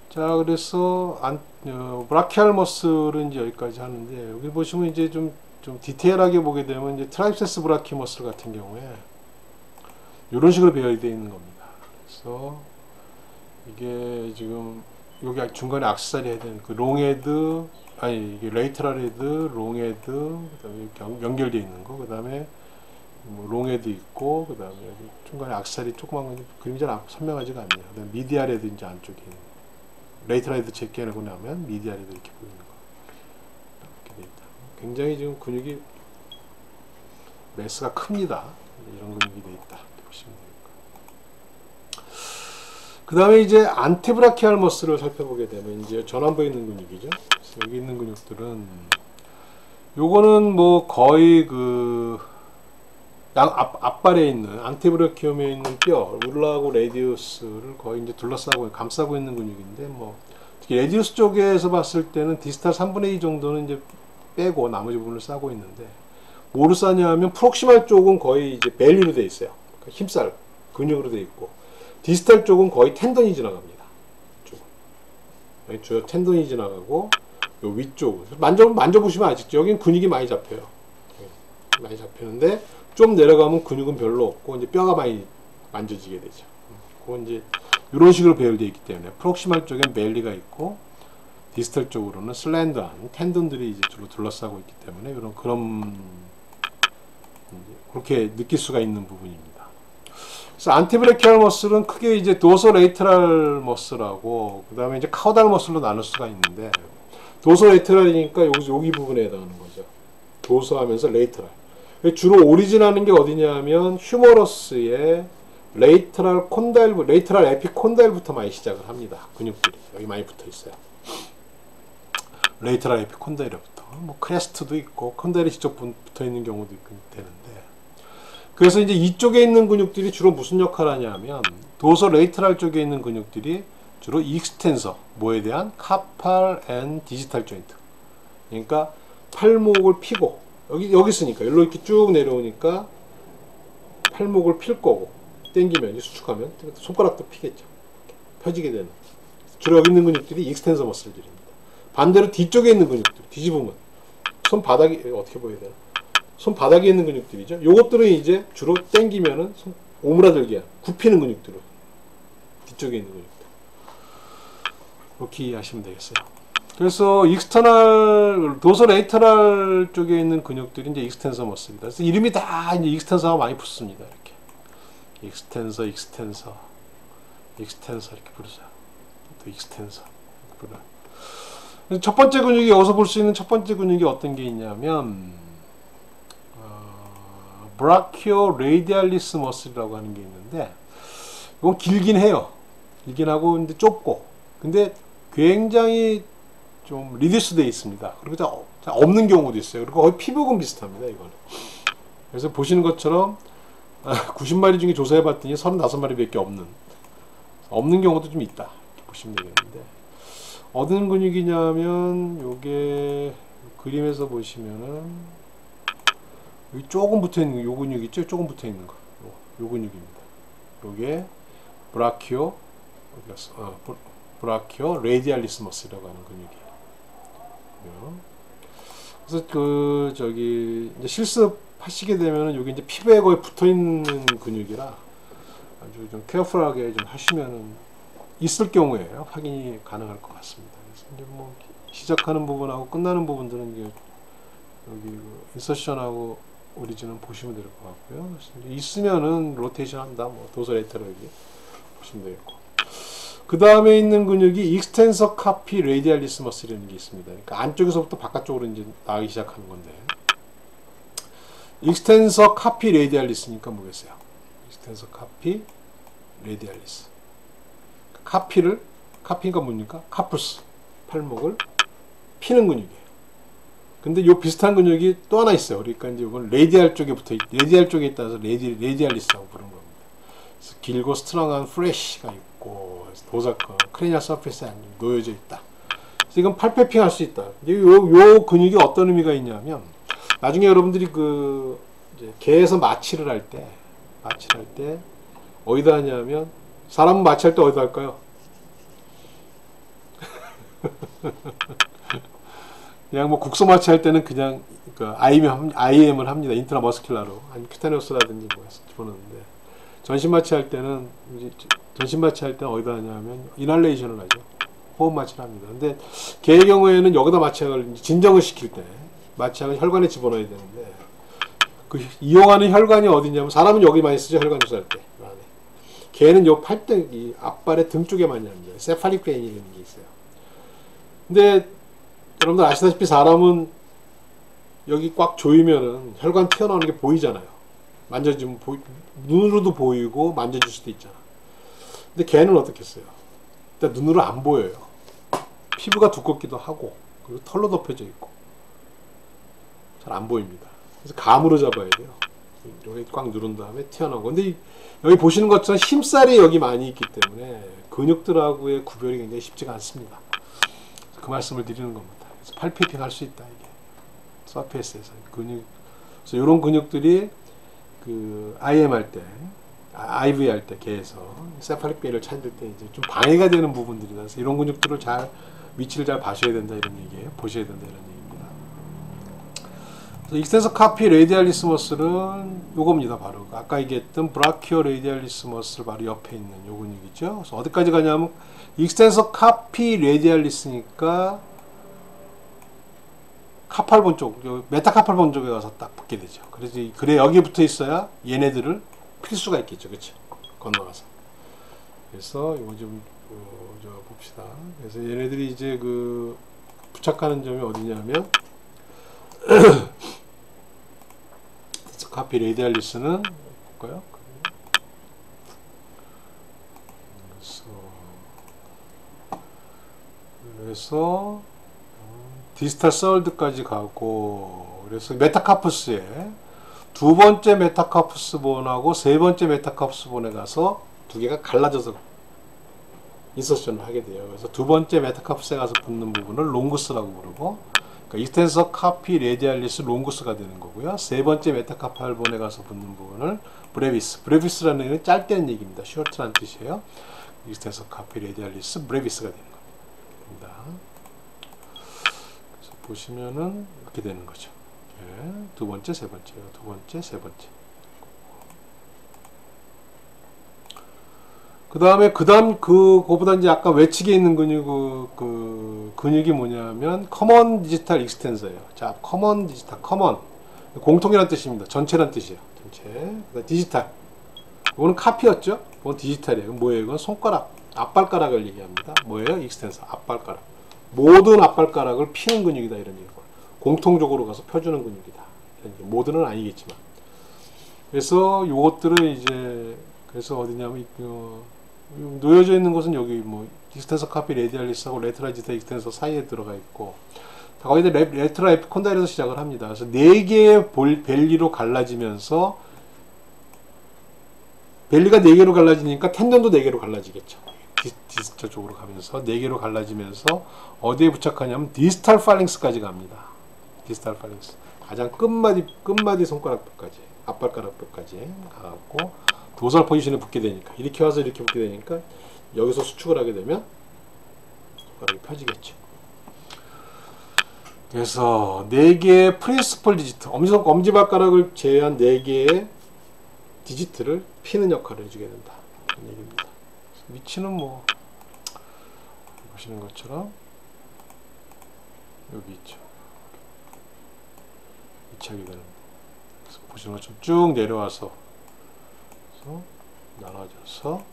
Speaker 1: 자, 그래서 브라키알 머슬은 이제 여기까지 하는데, 여기 보시면 이제 좀 디테일하게 보게 되면 이제 트라이셉스 브라키 머슬 같은 경우에 이런 식으로 배열되어 있는 겁니다. 그래서 이게 지금 여기 중간에 악세사리 해야 되는 롱헤드, 이게 레이터럴 헤드, 롱헤드, 그다음에 연결되어 있는 거, 그다음에 롱헤드 있고, 그다음에 여기 중간에 악세사리 조그만 거, 그림이 잘 선명하지가 않네요. 그다음에 미디알 헤드 이제 안쪽에 있는, 레이터럴 헤드 제껴내고 나면 미디알 헤드 이렇게 보이는 거, 이렇게 돼 있다. 굉장히 지금 근육이 매스가 큽니다. 이런 근육이 돼 있다. 보시면 됩니다. 그 다음에 이제 안테브라키알 머슬을 살펴보게 되면 이제 전완부에 있는 근육이죠. 그래서 여기 있는 근육들은 요거는 뭐 거의 앞발에 있는 안테브라키움에 있는 뼈, 울라하고 레디우스를 거의 이제 둘러싸고 감싸고 있는 근육인데, 뭐 특히 레디우스 쪽에서 봤을 때는 디스탈 3분의 2 정도는 이제 빼고 나머지 부분을 싸고 있는데, 뭐로 싸냐 하면 프록시말 쪽은 거의 이제 벨리로 되어 있어요. 그러니까 힘살 근육으로 되어 있고, 디스탈 쪽은 거의 텐던이 지나갑니다. 이쪽 텐던이 지나가고, 요 위쪽 만져보시면 아시죠? 여기는 근육이 많이 잡혀요. 많이 잡히는데 좀 내려가면 근육은 별로 없고 이제 뼈가 많이 만져지게 되죠. 그건 이제 이런 식으로 배열되어 있기 때문에 프록시말 쪽엔 벨리가 있고, 디스탈 쪽으로는 슬렌더한 텐던들이 이제 주로 둘러싸고 있기 때문에 그렇게 느낄 수가 있는 부분입니다. 그래서 안티브레키알 머슬은 크게 이제 도소레이터럴 머슬하고, 그 다음에 이제 카우달 머슬로 나눌 수가 있는데, 도소레이터럴이니까 여기 부분에 해당하는 거죠. 도소하면서 레이터럴. 주로 오리진하는 게 어디냐 하면 휴머러스의 레이터럴 에피콘다일부터 많이 시작을 합니다. 근육들이 여기 많이 붙어 있어요. 레이터럴 에피콘다일부터 뭐 크레스트도 있고 콘다일이 직접 붙어 있는 경우도 되는데, 그래서 이제 이쪽에 있는 근육들이 주로 무슨 역할을 하냐면, 도서 레이터럴 쪽에 있는 근육들이 주로 익스텐서, 뭐에 대한 카팔 앤 디지털 조인트, 그러니까 팔목을 피고 여기 있으니까 여기로 이렇게 쭉 내려오니까 팔목을 필 거고, 당기면 이제 수축하면 손가락도 피겠죠. 펴지게 되는, 주로 여기 있는 근육들이 익스텐서 머슬들입니다. 반대로 뒤쪽에 있는 근육들, 뒤집으면 손바닥이 어떻게 보여야 되나? 손바닥에 있는 근육들이죠. 요것들은 이제 주로 당기면은 오므라들게 굽히는 근육들을, 뒤쪽에 있는 근육들. 그렇게 이해하시면 되겠어요. 그래서 도소레이터럴 쪽에 있는 근육들이 이제 익스텐서 머슬이다. 그래서 이름이 다 이제 익스텐서가 많이 붙습니다. 이렇게 익스텐서 이렇게 부르죠. 또 익스텐서 부르. 첫 번째 근육이, 여기서 볼 수 있는 첫 번째 근육이 어떤 게 있냐면 브라키오 레디알리스 머슬이라고 하는 게 있는데, 이건 길긴 해요. 길긴 하고 근데 좁고, 근데 굉장히 좀 리듀스 되어 있습니다. 그리고 없는 경우도 있어요. 그리고 거의 피부근 비슷합니다, 이거는. 그래서 보시는 것처럼 90마리 중에 조사해 봤더니 35마리밖에 없는 경우도 좀 있다, 이렇게 보시면 되겠는데, 어떤 근육이냐면 요게 그림에서 보시면은 여기 조금 붙어 있는 요 근육 있죠? 조금 붙어 있는 거, 요 근육입니다. 요게 브라키오 레디알리스 머슬이라고 하는 근육이에요. 그래서 이제 실습하시게 되면은 여기 이제 피부에 거의 붙어 있는 근육이라 아주 좀 케어풀하게 좀 하시면은, 있을 경우에 확인이 가능할 것 같습니다. 그래서 이제 뭐 시작하는 부분하고 끝나는 부분들은 이제 여기 그 인서션하고 오리진은 보시면 될 것 같고요. 있으면은 로테이션 한다. 뭐 도서레터로 여기 보시면 되겠고. 그 다음에 있는 근육이 익스텐서 카피 레디알리스 머슬이라는 게 있습니다. 그러니까 안쪽에서부터 바깥쪽으로 이제 나가기 시작하는 건데, 익스텐서 카피 레디알리스니까 뭐겠어요? 익스텐서 카피 레디알리스. 카피가 뭡니까? 카푸스, 팔목을 피는 근육이에요. 근데 요 비슷한 근육이 또 하나 있어요. 그러니까 이제 이건 레디알 쪽에 레디알 쪽에 있다서 레디알리스라고 부르는 겁니다. 그래서 길고 스트롱한 프레쉬가 있고, 크레니얼 서페이스에 놓여져 있다. 그래서 이건 팔패핑 할 수 있다. 요 근육이 어떤 의미가 있냐면, 나중에 여러분들이 이제 개에서 마취를 할 때 어디다 하냐면, 사람은 마취할 때 어디다 할까요? 그냥 뭐 국소 마취할 때는 그냥 IM을 합니다. 인트라머스큘라로. 아니 큐타네우스라든지 뭐 집어넣는데, 전신 마취할 때는 어디다 하냐면 이날레이션을 하죠. 호흡 마취를 합니다. 근데 개의 경우에는 여기다 마취약을 진정을 시킬 때 마취약을 혈관에 집어넣어야 되는데, 그 이용하는 혈관이 어디냐면, 사람은 여기 많이 쓰죠. 혈관 주사할 때. 개는 요 팔등, 이 앞발의 등 쪽에 많이 합니다. 세팔릭 베인이라는 게 있어요. 근데 여러분들 아시다시피 사람은 여기 꽉 조이면은 혈관 튀어나오는 게 보이잖아요. 만져주면 눈으로도 보이고 만져줄 수도 있잖아. 근데 개는 어떻겠어요? 일단 눈으로 안 보여요. 피부가 두껍기도 하고, 그리고 털로 덮여져 있고 잘 안 보입니다. 그래서 감으로 잡아야 돼요. 여기 꽉 누른 다음에 튀어나오고. 근데 여기 보시는 것처럼 힘살이 여기 많이 있기 때문에 근육들하고의 구별이 굉장히 쉽지가 않습니다. 그 말씀을 드리는 겁니다. 그래서 팔피핑 할 수 있다, 이게. 서페이스에서 그래서 이런 근육들이 IM 할 때, IV 할 때 개에서 세팔릭 베인을 찾을 때 이제 좀 방해가 되는 부분들이라서 이런 근육들을 위치를 잘 봐셔야 된다, 이런 얘기예요. 보셔야 된다, 이런 얘기입니다. 익스텐서 카피 레디알리스 머슬은 요겁니다. 바로 아까 얘기했던 브라키오 레디알리스 머슬 바로 옆에 있는 요 근육이죠. 그래서 어디까지 가냐면 익스텐서 카피 레디알리스니까 카팔본 쪽, 메타카팔본 쪽에 가서 딱 붙게 되죠. 그래 여기에 붙어 있어야 얘네들을 필 수가 있겠죠. 그렇죠? 건너가서. 그래서 이거 좀 봅시다. 그래서 얘네들이 이제 부착하는 점이 어디냐면 카피 레디알리스는 볼까요? 그래서 디스탈 서울드까지 가고, 그래서 메타카푸스에 두 번째 메타카푸스 본하고 세 번째 메타카푸스 본에 가서 두 개가 갈라져서 인서션을 하게 돼요. 그래서 두 번째 메타카푸스에 가서 붙는 부분을 롱구스라고 부르고, 그러니까 익스텐서 카피 레디알리스 롱구스가 되는 거고요. 세 번째 메타카팔본에 가서 붙는 부분을 브레비스라는 얘기는 짧다는 얘기입니다. 셔트라는 뜻이에요. 익스텐서 카피 레디알리스 브레비스가 되는 겁니다. 그래서 보시면은 이렇게 되는 거죠. 예, 두 번째, 세 번째요. 두 번째, 세 번째. 그보다 이제 아까 외측에 있는 근육이 뭐냐면 커먼 디지털 익스텐서예요. 자, 커먼 디지털, 공통이란 뜻입니다. 전체란 뜻이에요. 전체. 디지털. 이거는 카피였죠? 이건 디지털이에요. 뭐예요? 이건 손가락, 앞발가락을 얘기합니다. 뭐예요? 익스텐서, 앞발가락. 모든 앞발가락을 피는 근육이다, 이런 얘기고. 공통적으로 가서 펴주는 근육이다. 이런 얘기. 모든은 아니겠지만. 그래서 요것들을 이제, 그래서 어디냐면, 놓여져 있는 것은 여기 익스텐서 카피 레디알리스하고 레트라 디지털 익스텐서 사이에 들어가 있고, 거기다 레트라 에피콘다일에서 시작을 합니다. 그래서 4개의 벨리로 갈라지면서, 벨리가 4개로 갈라지니까 텐던도 4개로 갈라지겠죠. 디스탈 쪽으로 가면서 4개로 갈라지면서 어디에 부착하냐면 디스탈 팔링스까지 갑니다. 디스탈 팔링스. 가장 끝마디 손가락뼈까지, 앞발가락뼈까지 가갖고 도살 포지션에 붙게 되니까, 이렇게 와서 이렇게 붙게 되니까 여기서 수축을 하게 되면 손가락이 펴지겠죠. 그래서 4개의 프린시플 디지트, 엄지발가락을 제외한 4개의 디지트를 피는 역할을 해주게 된다, 그런 얘기입니다. 위치는 보시는 것처럼 여기 있죠. 이착이 되는. 그래서 보시는 것처럼 쭉 내려와서 그래서 나눠져서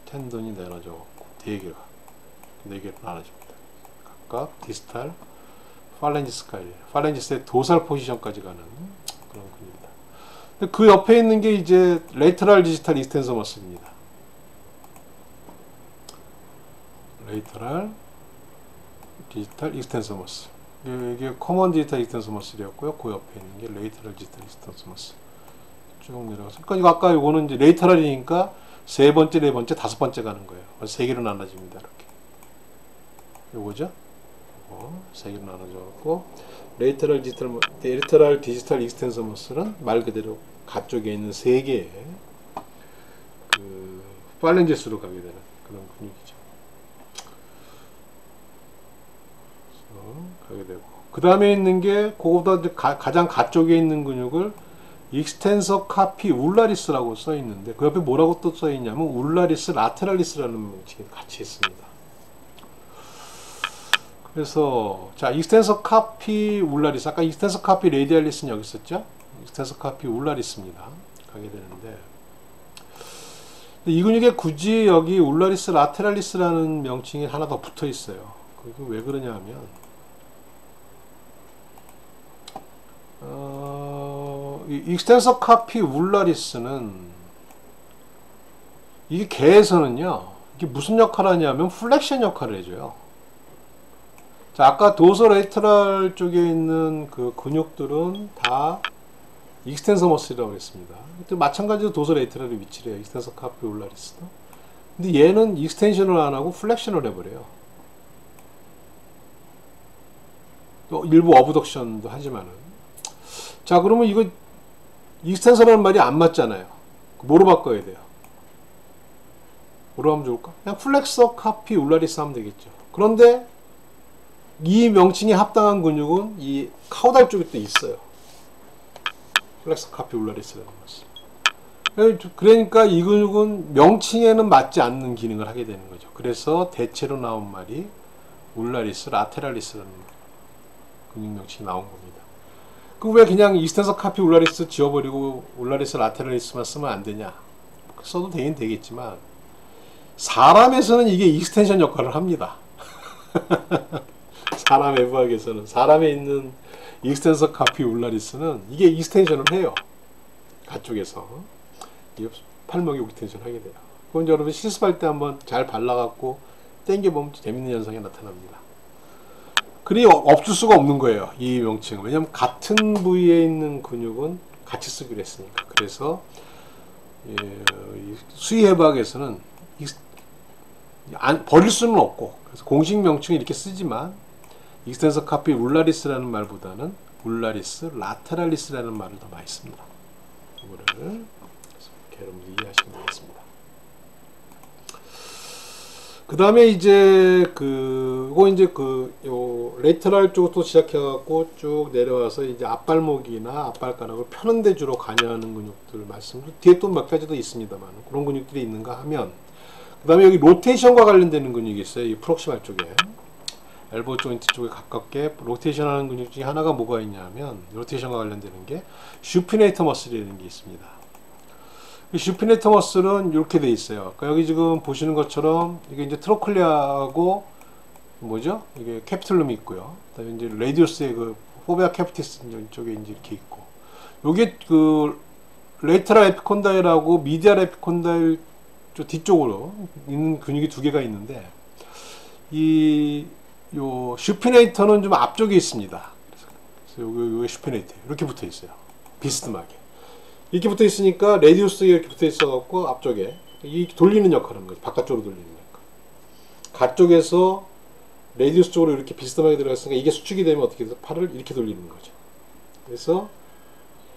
Speaker 1: 텐던이 내려져 갖고 4개로 나눠집니다. 각각 디스탈 팔렌지스의 도살 포지션까지 가는 그런 근육입니다. 근데 그 옆에 있는 게 이제 레이터럴 디지털 익스텐서 머슬입니다. 레이터럴 디지털 익스텐서 머슬. 이게 커먼 디지털 익스텐서 머슬이었고요. 그 옆에 있는 게 레이터럴 디지털 익스텐서 머슬. 쭉 내려가서. 그러니까 아까 이거는 이제 레이터럴이니까 세 번째, 네 번째, 다섯 번째 가는 거예요. 그래서 세 개로 나눠집니다. 이렇게. 요거죠? 세 개로 나눠져갖고 레이터럴 디지털 익스텐서 머슬은 말 그대로 가쪽에 있는 세 개의 그 팔렌지스로 가게 되는 그런 근육이죠. 가게 되고 그 다음에 있는 게 그거보다 가장 가쪽에 있는 근육을 익스텐서 카피 울라리스라고 써 있는데 그 옆에 뭐라고 또 써 있냐면 울라리스 라테랄리스라는 명칭이 같이 있습니다. 그래서 자 익스텐서 카피 울라리스 아까 익스텐서 카피 레디알리스는 여기 있었죠? 익스텐서 카피 울라리스입니다. 가게 되는데 이 근육에 굳이 여기 울라리스 라테랄리스라는 명칭이 하나 더 붙어 있어요. 그게 왜 그러냐 하면 익스텐서 카피 울라리스는 이게 개에서는요 이게 무슨 역할을 하냐면 플렉션 역할을 해줘요. 자 아까 도서레이터럴 쪽에 있는 그 근육들은 다 익스텐서 머슬이라고 했습니다. 마찬가지로 도서레이터럴의 위치래요. 익스텐서 카피 울라리스도. 근데 얘는 익스텐션을 안 하고 플렉션을 해버려요. 또 일부 어브덕션도 하지만은. 자 그러면 이거 익스텐서라는 말이 안 맞잖아요. 뭐로 바꿔야 돼요? 뭐로 하면 좋을까? 그냥 플렉서 카피 울라리스 하면 되겠죠. 그런데 이 명칭에 합당한 근육은 이 카우달 쪽에 또 있어요. 플렉서 카피 울라리스라는 것이. 그러니까 이 근육은 명칭에는 맞지 않는 기능을 하게 되는 거죠. 그래서 대체로 나온 말이 울라리스 라테랄리스라는 근육 명칭이 나온 겁니다. 그 왜 그냥 익스텐서 카피 울라리스 지워버리고 울라리스 라테랄리스만 쓰면 안 되냐? 써도 되긴 되겠지만 사람에서는 이게 익스텐션 역할을 합니다. 사람 외부학에서는 사람에 있는 익스텐서 카피 울라리스는 이게 익스텐션을 해요. 가쪽에서 팔목이 익스텐션 하게 돼요. 그건 여러분 실습할 때 한번 잘 발라갖고 당겨보면 재밌는 현상이 나타납니다. 그리 없을 수가 없는 거예요. 이 명칭은. 왜냐하면 같은 부위에 있는 근육은 같이 쓰기로 했으니까. 그래서 수의해부학에서는 버릴 수는 없고 그래서 공식 명칭을 이렇게 쓰지만 익스텐서 카피 울라리스라는 말보다는 울라리스 라테랄리스라는 말을 더 많이 씁니다. 이거를 여러분들 이해하시면 되겠습니다. 그 다음에 이제 요 레이터럴 쪽부터 시작해갖고 쭉 내려와서 이제 앞발목이나 앞발가락을 펴는 데 주로 관여하는 근육들 말씀을 뒤에 또 몇 가지 더 있습니다만 그런 근육들이 있는가 하면 그 다음에 여기 로테이션과 관련되는 근육이 있어요. 이 프록시말 쪽에 엘보 조인트 쪽에 가깝게 로테이션 하는 근육 중에 하나가 뭐가 있냐면 로테이션과 관련되는 게 슈피네이터 머슬이라는 게 있습니다. 이 슈피네이터 머슬은 이렇게 돼 있어요. 그러니까 여기 지금 보시는 것처럼 이게 이제 트로클리아하고 뭐죠? 이게 캐피툴럼이 있고요. 그다음에 이제 레디우스의 그 포베아 캐피티스 쪽에 이제 이렇게 있고, 요게 그 레이터럴 에피콘다일하고 미디알 에피콘다일 쪽 뒤쪽으로 있는 근육이 두 개가 있는데 요 슈피네이터는 좀 앞쪽에 있습니다. 그래서 요게 슈피네이터 이렇게 붙어 있어요. 비스듬하게. 이렇게 붙어 있으니까 레디우스가 이렇게 붙어 있어 갖고 앞쪽에 이 돌리는 역할을 하는 거죠. 바깥쪽으로 돌리는 역할. 가쪽에서 레디우스 쪽으로 이렇게 비스듬하게 들어갔으니까 이게 수축이 되면 어떻게 돼서 팔을 이렇게 돌리는 거죠. 그래서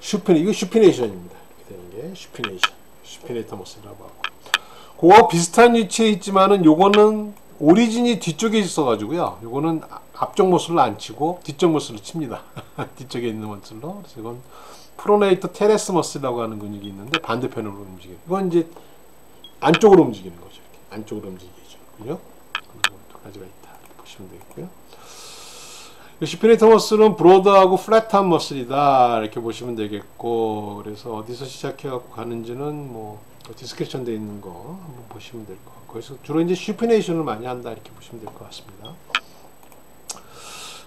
Speaker 1: 이거 슈피네이션입니다. 이렇게 되는 게 슈피네이터 머슬이라고 하고. 그거 비슷한 위치에 있지만은 요거는 오리진이 뒤쪽에 있어가지고요. 요거는 앞쪽 머슬로 안 치고 뒤쪽 머슬로 칩니다. 뒤쪽에 있는 머슬로. 그래서 이건 프로네이터 테레스 머슬이라고 하는 근육이 있는데 반대편으로 움직이는. 이건 이제 안쪽으로 움직이는 거죠. 이렇게. 안쪽으로 움직이죠. 근육. 두 가지가 있다. 이렇게 보시면 되겠고요. 슈피네이터 머슬은 브로드하고 플랫한 머슬이다 이렇게 보시면 되겠고, 그래서 어디서 시작해갖고 가는지는 뭐 디스크리션 되어 있는 거 한번 보시면 될 것 같고, 그래서 주로 이제 슈피네이션을 많이 한다 이렇게 보시면 될 것 같습니다.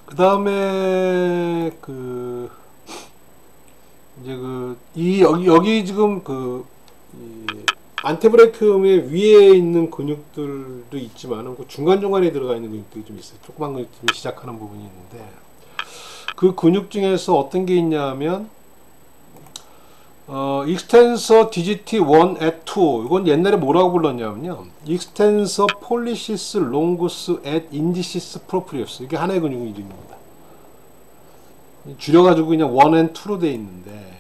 Speaker 1: 그 다음에 이제 여기 지금 안테브레이크움의 위에 있는 근육들도 있지만 그 중간중간에 들어가 있는 근육들이 좀 있어요. 조그만 근육들이 시작하는 부분이 있는데, 그 근육 중에서 어떤 게 있냐면 익스텐서 DGT 1 at 2, 이건 옛날에 뭐라고 불렀냐면요, 익스텐서 폴리시스 롱구스 at 인디시스 프로프리우스, 이게 하나의 근육 이름입니다. 줄여가지고 그냥 1 and 2로 되어 있는데,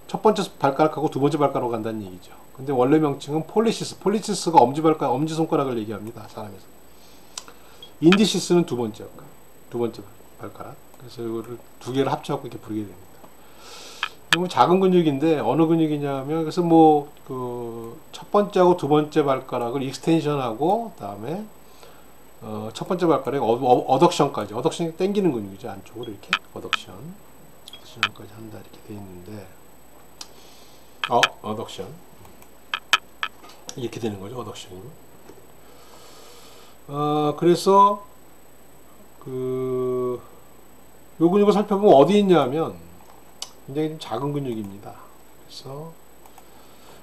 Speaker 1: 첫 번째 발가락하고 두 번째 발가락으로 간다는 얘기죠. 근데 원래 명칭은 폴리시스가 엄지손가락을 얘기합니다, 사람에서. 인디시스는 두 번째 발가락. 그래서 이거를 두 개를 합쳐갖고 이렇게 부르게 됩니다. 이거 작은 근육인데, 어느 근육이냐면, 그래서 첫 번째하고 두 번째 발가락을 익스텐션하고, 다음에, 첫 번째 발가락에 어덕션까지. 어덕션이 당기는 근육이죠. 안쪽으로 이렇게. 어덕션까지 한다. 이렇게 돼 있는데, 어덕션. 이렇게 되는 거죠, 어덕션이. 그래서, 요 근육을 살펴보면 어디 있냐면, 굉장히 좀 작은 근육입니다. 그래서,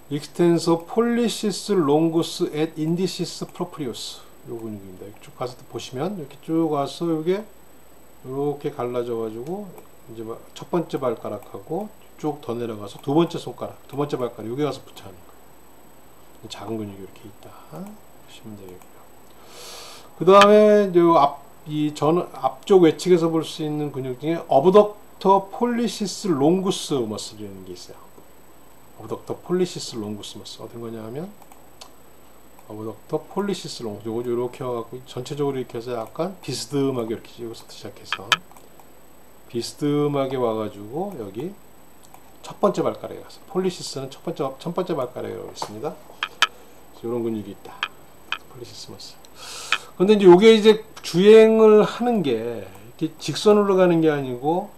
Speaker 1: 익스텐서 폴리시스 롱구스 앳 인디시스 프로프리우스. 요 근육입니다. 쭉 가서 보시면, 이렇게 쭉 가서 요게, 이렇게 갈라져가지고, 이제 첫 번째 발가락하고 쭉 더 내려가서 두 번째 발가락, 여기 가서 붙여하는 거예요. 작은 근육이 이렇게 있다. 보시면 되겠고요. 그 다음에, 앞쪽 외측에서 볼 수 있는 근육 중에 어브덕터 폴리시스 롱구스 머슬이라는 게 있어요. 어브덕터 폴리시스 롱구스 머슬. 어떤 거냐면, 어브덕터 폴리시스 롱구스. 요거 이렇게 해갖고, 전체적으로 이렇게 해서 약간 비스듬하게 이렇게, 여기서부터 시작해서, 비스듬하게 와가지고, 여기, 첫 번째 발가락에 가서, 폴리시스는 첫 번째 발가락에 있습니다. 이런 근육이 있다. 폴리시스 머슬. 근데 이제 요게 이제 주행을 하는 게 이렇게 직선으로 가는 게 아니고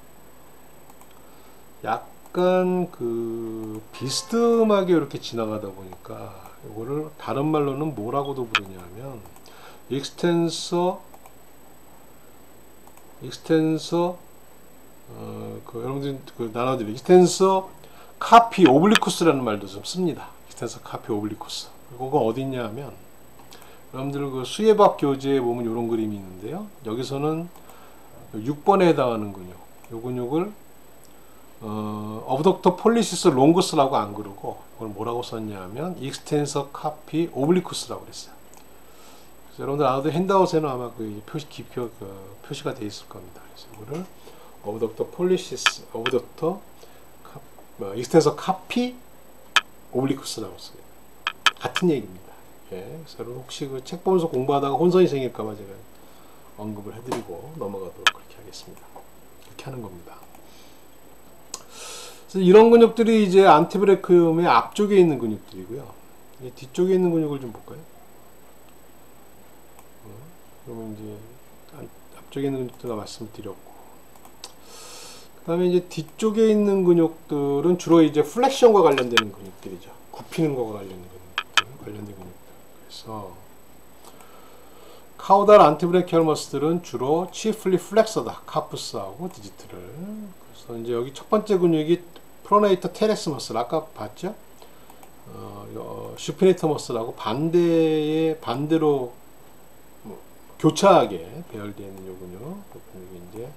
Speaker 1: 약간 비스듬하게 이렇게 지나가다 보니까 요거를 다른 말로는 뭐라고도 부르냐면 여러분들 나눠드려. 익스텐서 카피 오블리쿠스라는 말도 좀 씁니다. 익스텐서 카피 오블리쿠스. 그거 어디 있냐 하면, 여러분들 수예밥 교재에 보면 이런 그림이 있는데요. 여기서는 6번에 해당하는 근육, 이 근육을 어브덕터 폴리시스 롱구스라고 안 그러고, 이걸 뭐라고 썼냐면 익스텐서 카피 오블리쿠스라고 그랬어요. 그래서 여러분들 아마도 핸드아웃에는 아마 표시가 되어 있을 겁니다. 그래서 이거를 어브덕터 폴리시스, 익스텐서 카피 오블리쿠스라고 써요. 같은 얘기입니다. 예, 그래서 혹시 책 보면서 공부하다가 혼선이 생길까봐 제가 언급을 해드리고 넘어가도록 그렇게 하겠습니다. 이렇게 하는 겁니다. 그래서 이런 근육들이 이제 안테브레이크움의 앞쪽에 있는 근육들이고요. 뒤쪽에 있는 근육을 좀 볼까요? 그러면 이제 앞쪽에 있는 근육도 말씀을 드렸고, 그 다음에 이제 뒤쪽에 있는 근육들은 주로 이제 플렉션과 관련되는 근육들이죠. 굽히는 것과 관련된 근육들. 그래서 카우달 안티브레키얼 머슬들은 주로 chiefly flexor다. 카푸스하고 디지트를. 그래서 이제 여기 첫 번째 근육이 프로네이터 테레스 머슬, 아까 봤죠? 슈피네이터 머슬하고 반대로 교차하게 배열되어 있는 요 근육. 그 근육이 이제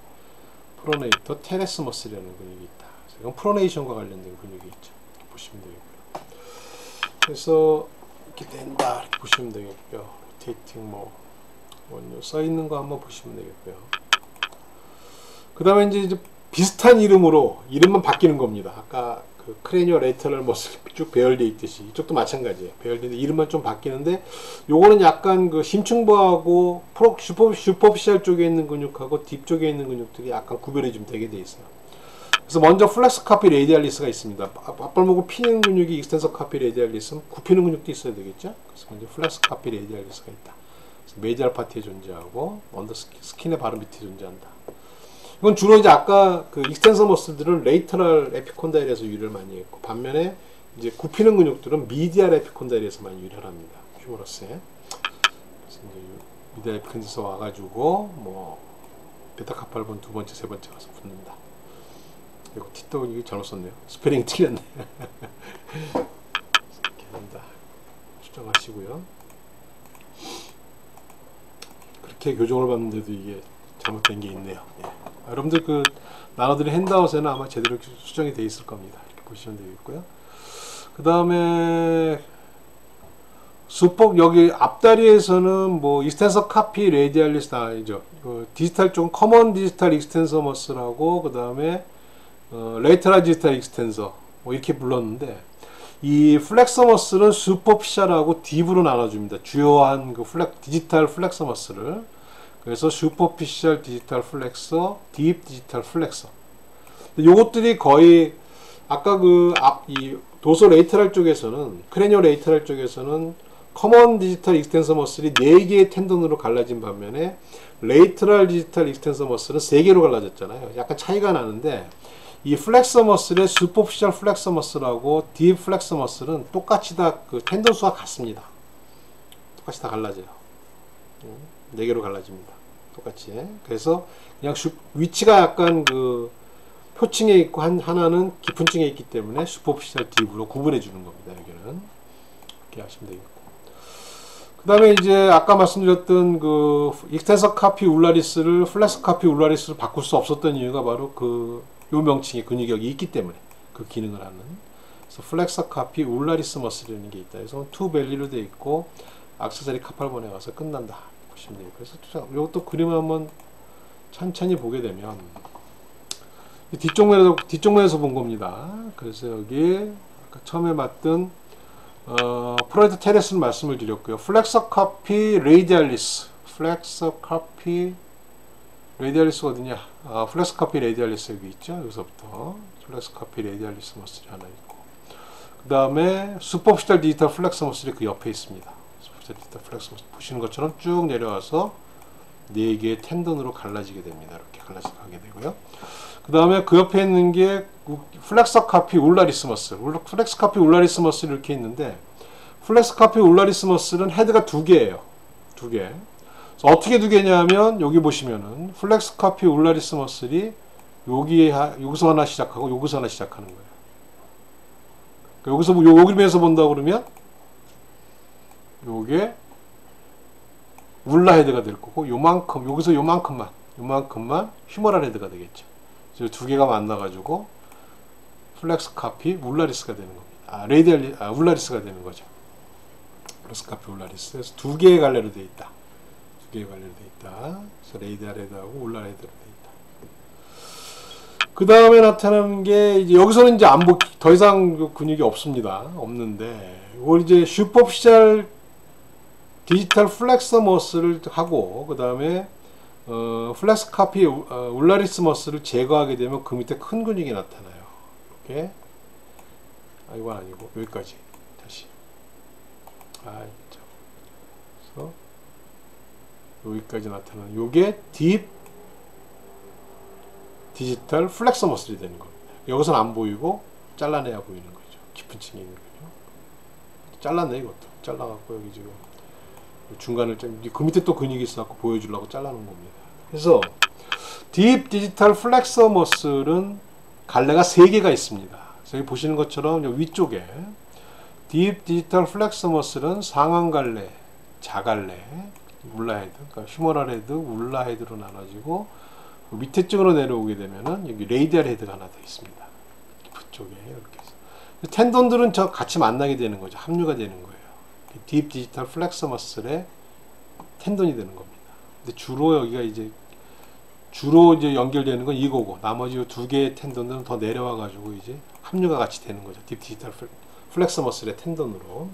Speaker 1: 프로네이터 테레스 머슬이라는 근육이 있다. 그래서 이건 프로네이션과 관련된 근육이 있죠. 이렇게 보시면 되겠고요. 그래서 이렇게 된다. 이렇게 보시면 되겠고요. 로테이팅 원료 써 있는 거 한번 보시면 되겠고요. 그 다음에 이제 비슷한 이름만 바뀌는 겁니다. 아까 그 크레니어 레이터럴 머슬 쭉 배열되어 있듯이 이쪽도 마찬가지예요. 배열되는데 이름만 좀 바뀌는데, 요거는 약간 그 심층부하고 슈퍼피셜 쪽에 있는 근육하고 딥 쪽에 있는 근육들이 약간 구별이 좀 되게 돼 있어요. 그래서 먼저 플렉스 카피 레디알리스가 있습니다. 앞발목을 피는 근육이 익스텐서 카피 레디알리스는 굽히는 근육도 있어야 되겠죠. 그래서 먼저 플렉스 카피 레디알리스가 있다. 메디알 파티에 존재하고 언더 스킨의 바로 밑에 존재한다. 이건 주로 이제 아까 그 익스텐서 머슬들은 레이터럴 에피콘다일에서 유래를 많이 했고, 반면에 이제 굽히는 근육들은 미디알 에피콘다일에서 많이 유래를 합니다. 휴머러스에. 그래서 이제 미디알 에피콘다일에서 와가지고 뭐 베타카팔본 두 번째, 세 번째 가서 붙는다. 이거 티또 이거 잘못 썼네요. 스페링이 틀렸네. 이렇게 한다. 수정하시고요. 그렇게 교정을 받는데도 이게 잘못된 게 있네요. 예. 여러분들 그 나눠드린 핸드아웃에는 아마 제대로 수정이 되어 있을 겁니다. 이렇게 보시면 되겠고요. 그 다음에 수법 여기 앞다리에서는 뭐 익스텐서 카피 레디알리스 아니죠. 디지털 쪽 커먼 디지털 익스텐서 머슬하고 그 다음에 레이터럴 디지털 익스텐서 뭐 이렇게 불렀는데, 이 플렉서 머슬은 슈퍼피셜하고 딥으로 나눠줍니다. 주요한 그 디지털 플렉서 머슬을. 그래서 슈퍼피셜 디지털 플렉서, 딥 디지털 플렉서. 요것들이 거의 아까 그 이 도서 레이터럴 쪽에서는, 크레니오 레이터럴 쪽에서는 커먼 디지털 익스텐서 머슬이 4개의 텐던으로 갈라진 반면에 레이터럴 디지털 익스텐서 머슬은 3개로 갈라졌잖아요. 약간 차이가 나는데, 이 플렉서 머슬의 슈퍼피셜 플렉서 머슬하고 딥 플렉서 머슬은 똑같이 다 그 텐던 수가 같습니다. 똑같이 다 갈라져요. 4개로 갈라집니다. 똑같이. 그래서 그냥 위치가 약간 그 표층에 있고 하나는 깊은 층에 있기 때문에 슈퍼피셜 딥으로 구분해 주는 겁니다. 여기는 이렇게 하시면 되겠고. 그 다음에 이제 아까 말씀드렸던 그 익스텐서 카피 울라리스를 플렉서 카피 울라리스로 바꿀 수 없었던 이유가 바로 그 요 명칭의 근육이 있기 때문에 그 기능을 하는. 그래서 플렉서 카피 울라리스 머슬이라는 게 있다. 그래서 투 벨리로 되어 있고 악세사리 카팔본에 가서 끝난다. 보시면 돼요. 그래서 이것도 그림을 한번 천천히 보게 되면 뒷쪽면에서 본 겁니다. 그래서 여기 아까 처음에 봤던 프로이트 테레스는 말씀을 드렸고요. 플렉서 카피 레디알리스, 플렉서 카피 레디알리스가 어디냐? 플렉서 카피 레디알리스 여기 있죠. 여기서부터 플렉서 카피 레디알리스 머슬이 하나 있고, 그 다음에 슈퍼피셜 디지털 플렉서 머슬이 그 옆에 있습니다. 슈퍼피셜 디지털 플렉서 머슬 보시는 것처럼 쭉 내려와서 4개의 텐던으로 갈라지게 됩니다. 이렇게 갈라지게 되고요. 그 다음에 그 옆에 있는 게 플렉서 카피 울라리스 머슬, 플렉서 카피 울라리스 머슬이 이렇게 있는데, 플렉서 카피 울라리스 머슬은 헤드가 2개예요. 2개. 어떻게 2개냐면 여기 보시면은 플렉서 카피 울라리스 머슬이 여기서 하나 시작하고 여기서 하나 시작하는 거예요. 여기서 요 그림에서 본다 그러면 요게 울라 헤드가 될 거고, 요만큼 여기서 요만큼만 휴머럴 헤드가 되겠죠. 그래서 2개가 만나가지고 플렉서 카피 울라리스가 되는 겁니다. 울라리스가 되는 거죠. 플렉서 카피 울라리스. 그래서 2개의 갈래로 되어 있다. 2개의 갈래로 되어 있다. 그래서 레이디알 헤드하고 울라 헤드로 되어 있다. 그 다음에 나타나는 게 이제 여기서는 이제 더 이상 근육이 없습니다. 없는데 이걸 이제 슈퍼피셜 디지털 플렉서 머슬을 하고, 그 다음에 플렉서 카피 울라리스 머슬을 제거하게 되면 그 밑에 큰 근육이 나타나요. 이렇게. 이건 아니고 여기까지 다시. 그래서 여기까지 나타나는 요게 딥 디지털 플렉서 머슬이 되는 겁니다. 여기서는 안 보이고 잘라내야 보이는 거죠. 깊은 층에 있는 거죠. 잘랐네. 이것도 잘라갖고 여기 지금 중간을 그 밑에 또 근육이 있어갖고 보여주려고 잘라놓은 겁니다. 그래서 딥 디지털 플렉서 머슬은 갈래가 3개가 있습니다. 그래서 여기 보시는 것처럼 여기 위쪽에 딥 디지털 플렉서 머슬은 상완 갈래, 자갈래, 울라 헤드, 그러니까 휴머럴 헤드, 울라 헤드로 나눠지고, 밑에 쪽으로 내려오게 되면은 여기 레이디알 헤드가 하나 더 있습니다. 그쪽에 이렇게 해서 텐던들은 같이 만나게 되는 거죠. 합류가 되는 거예요. 딥 디지털 플렉서 머슬의 텐던이 되는 겁니다. 근데 주로 연결되는 건 이거고, 나머지 2개의 텐던들은 더 내려와 가지고 이제 합류가 같이 되는 거죠. 딥 디지털 플렉서 머슬의 텐던으로.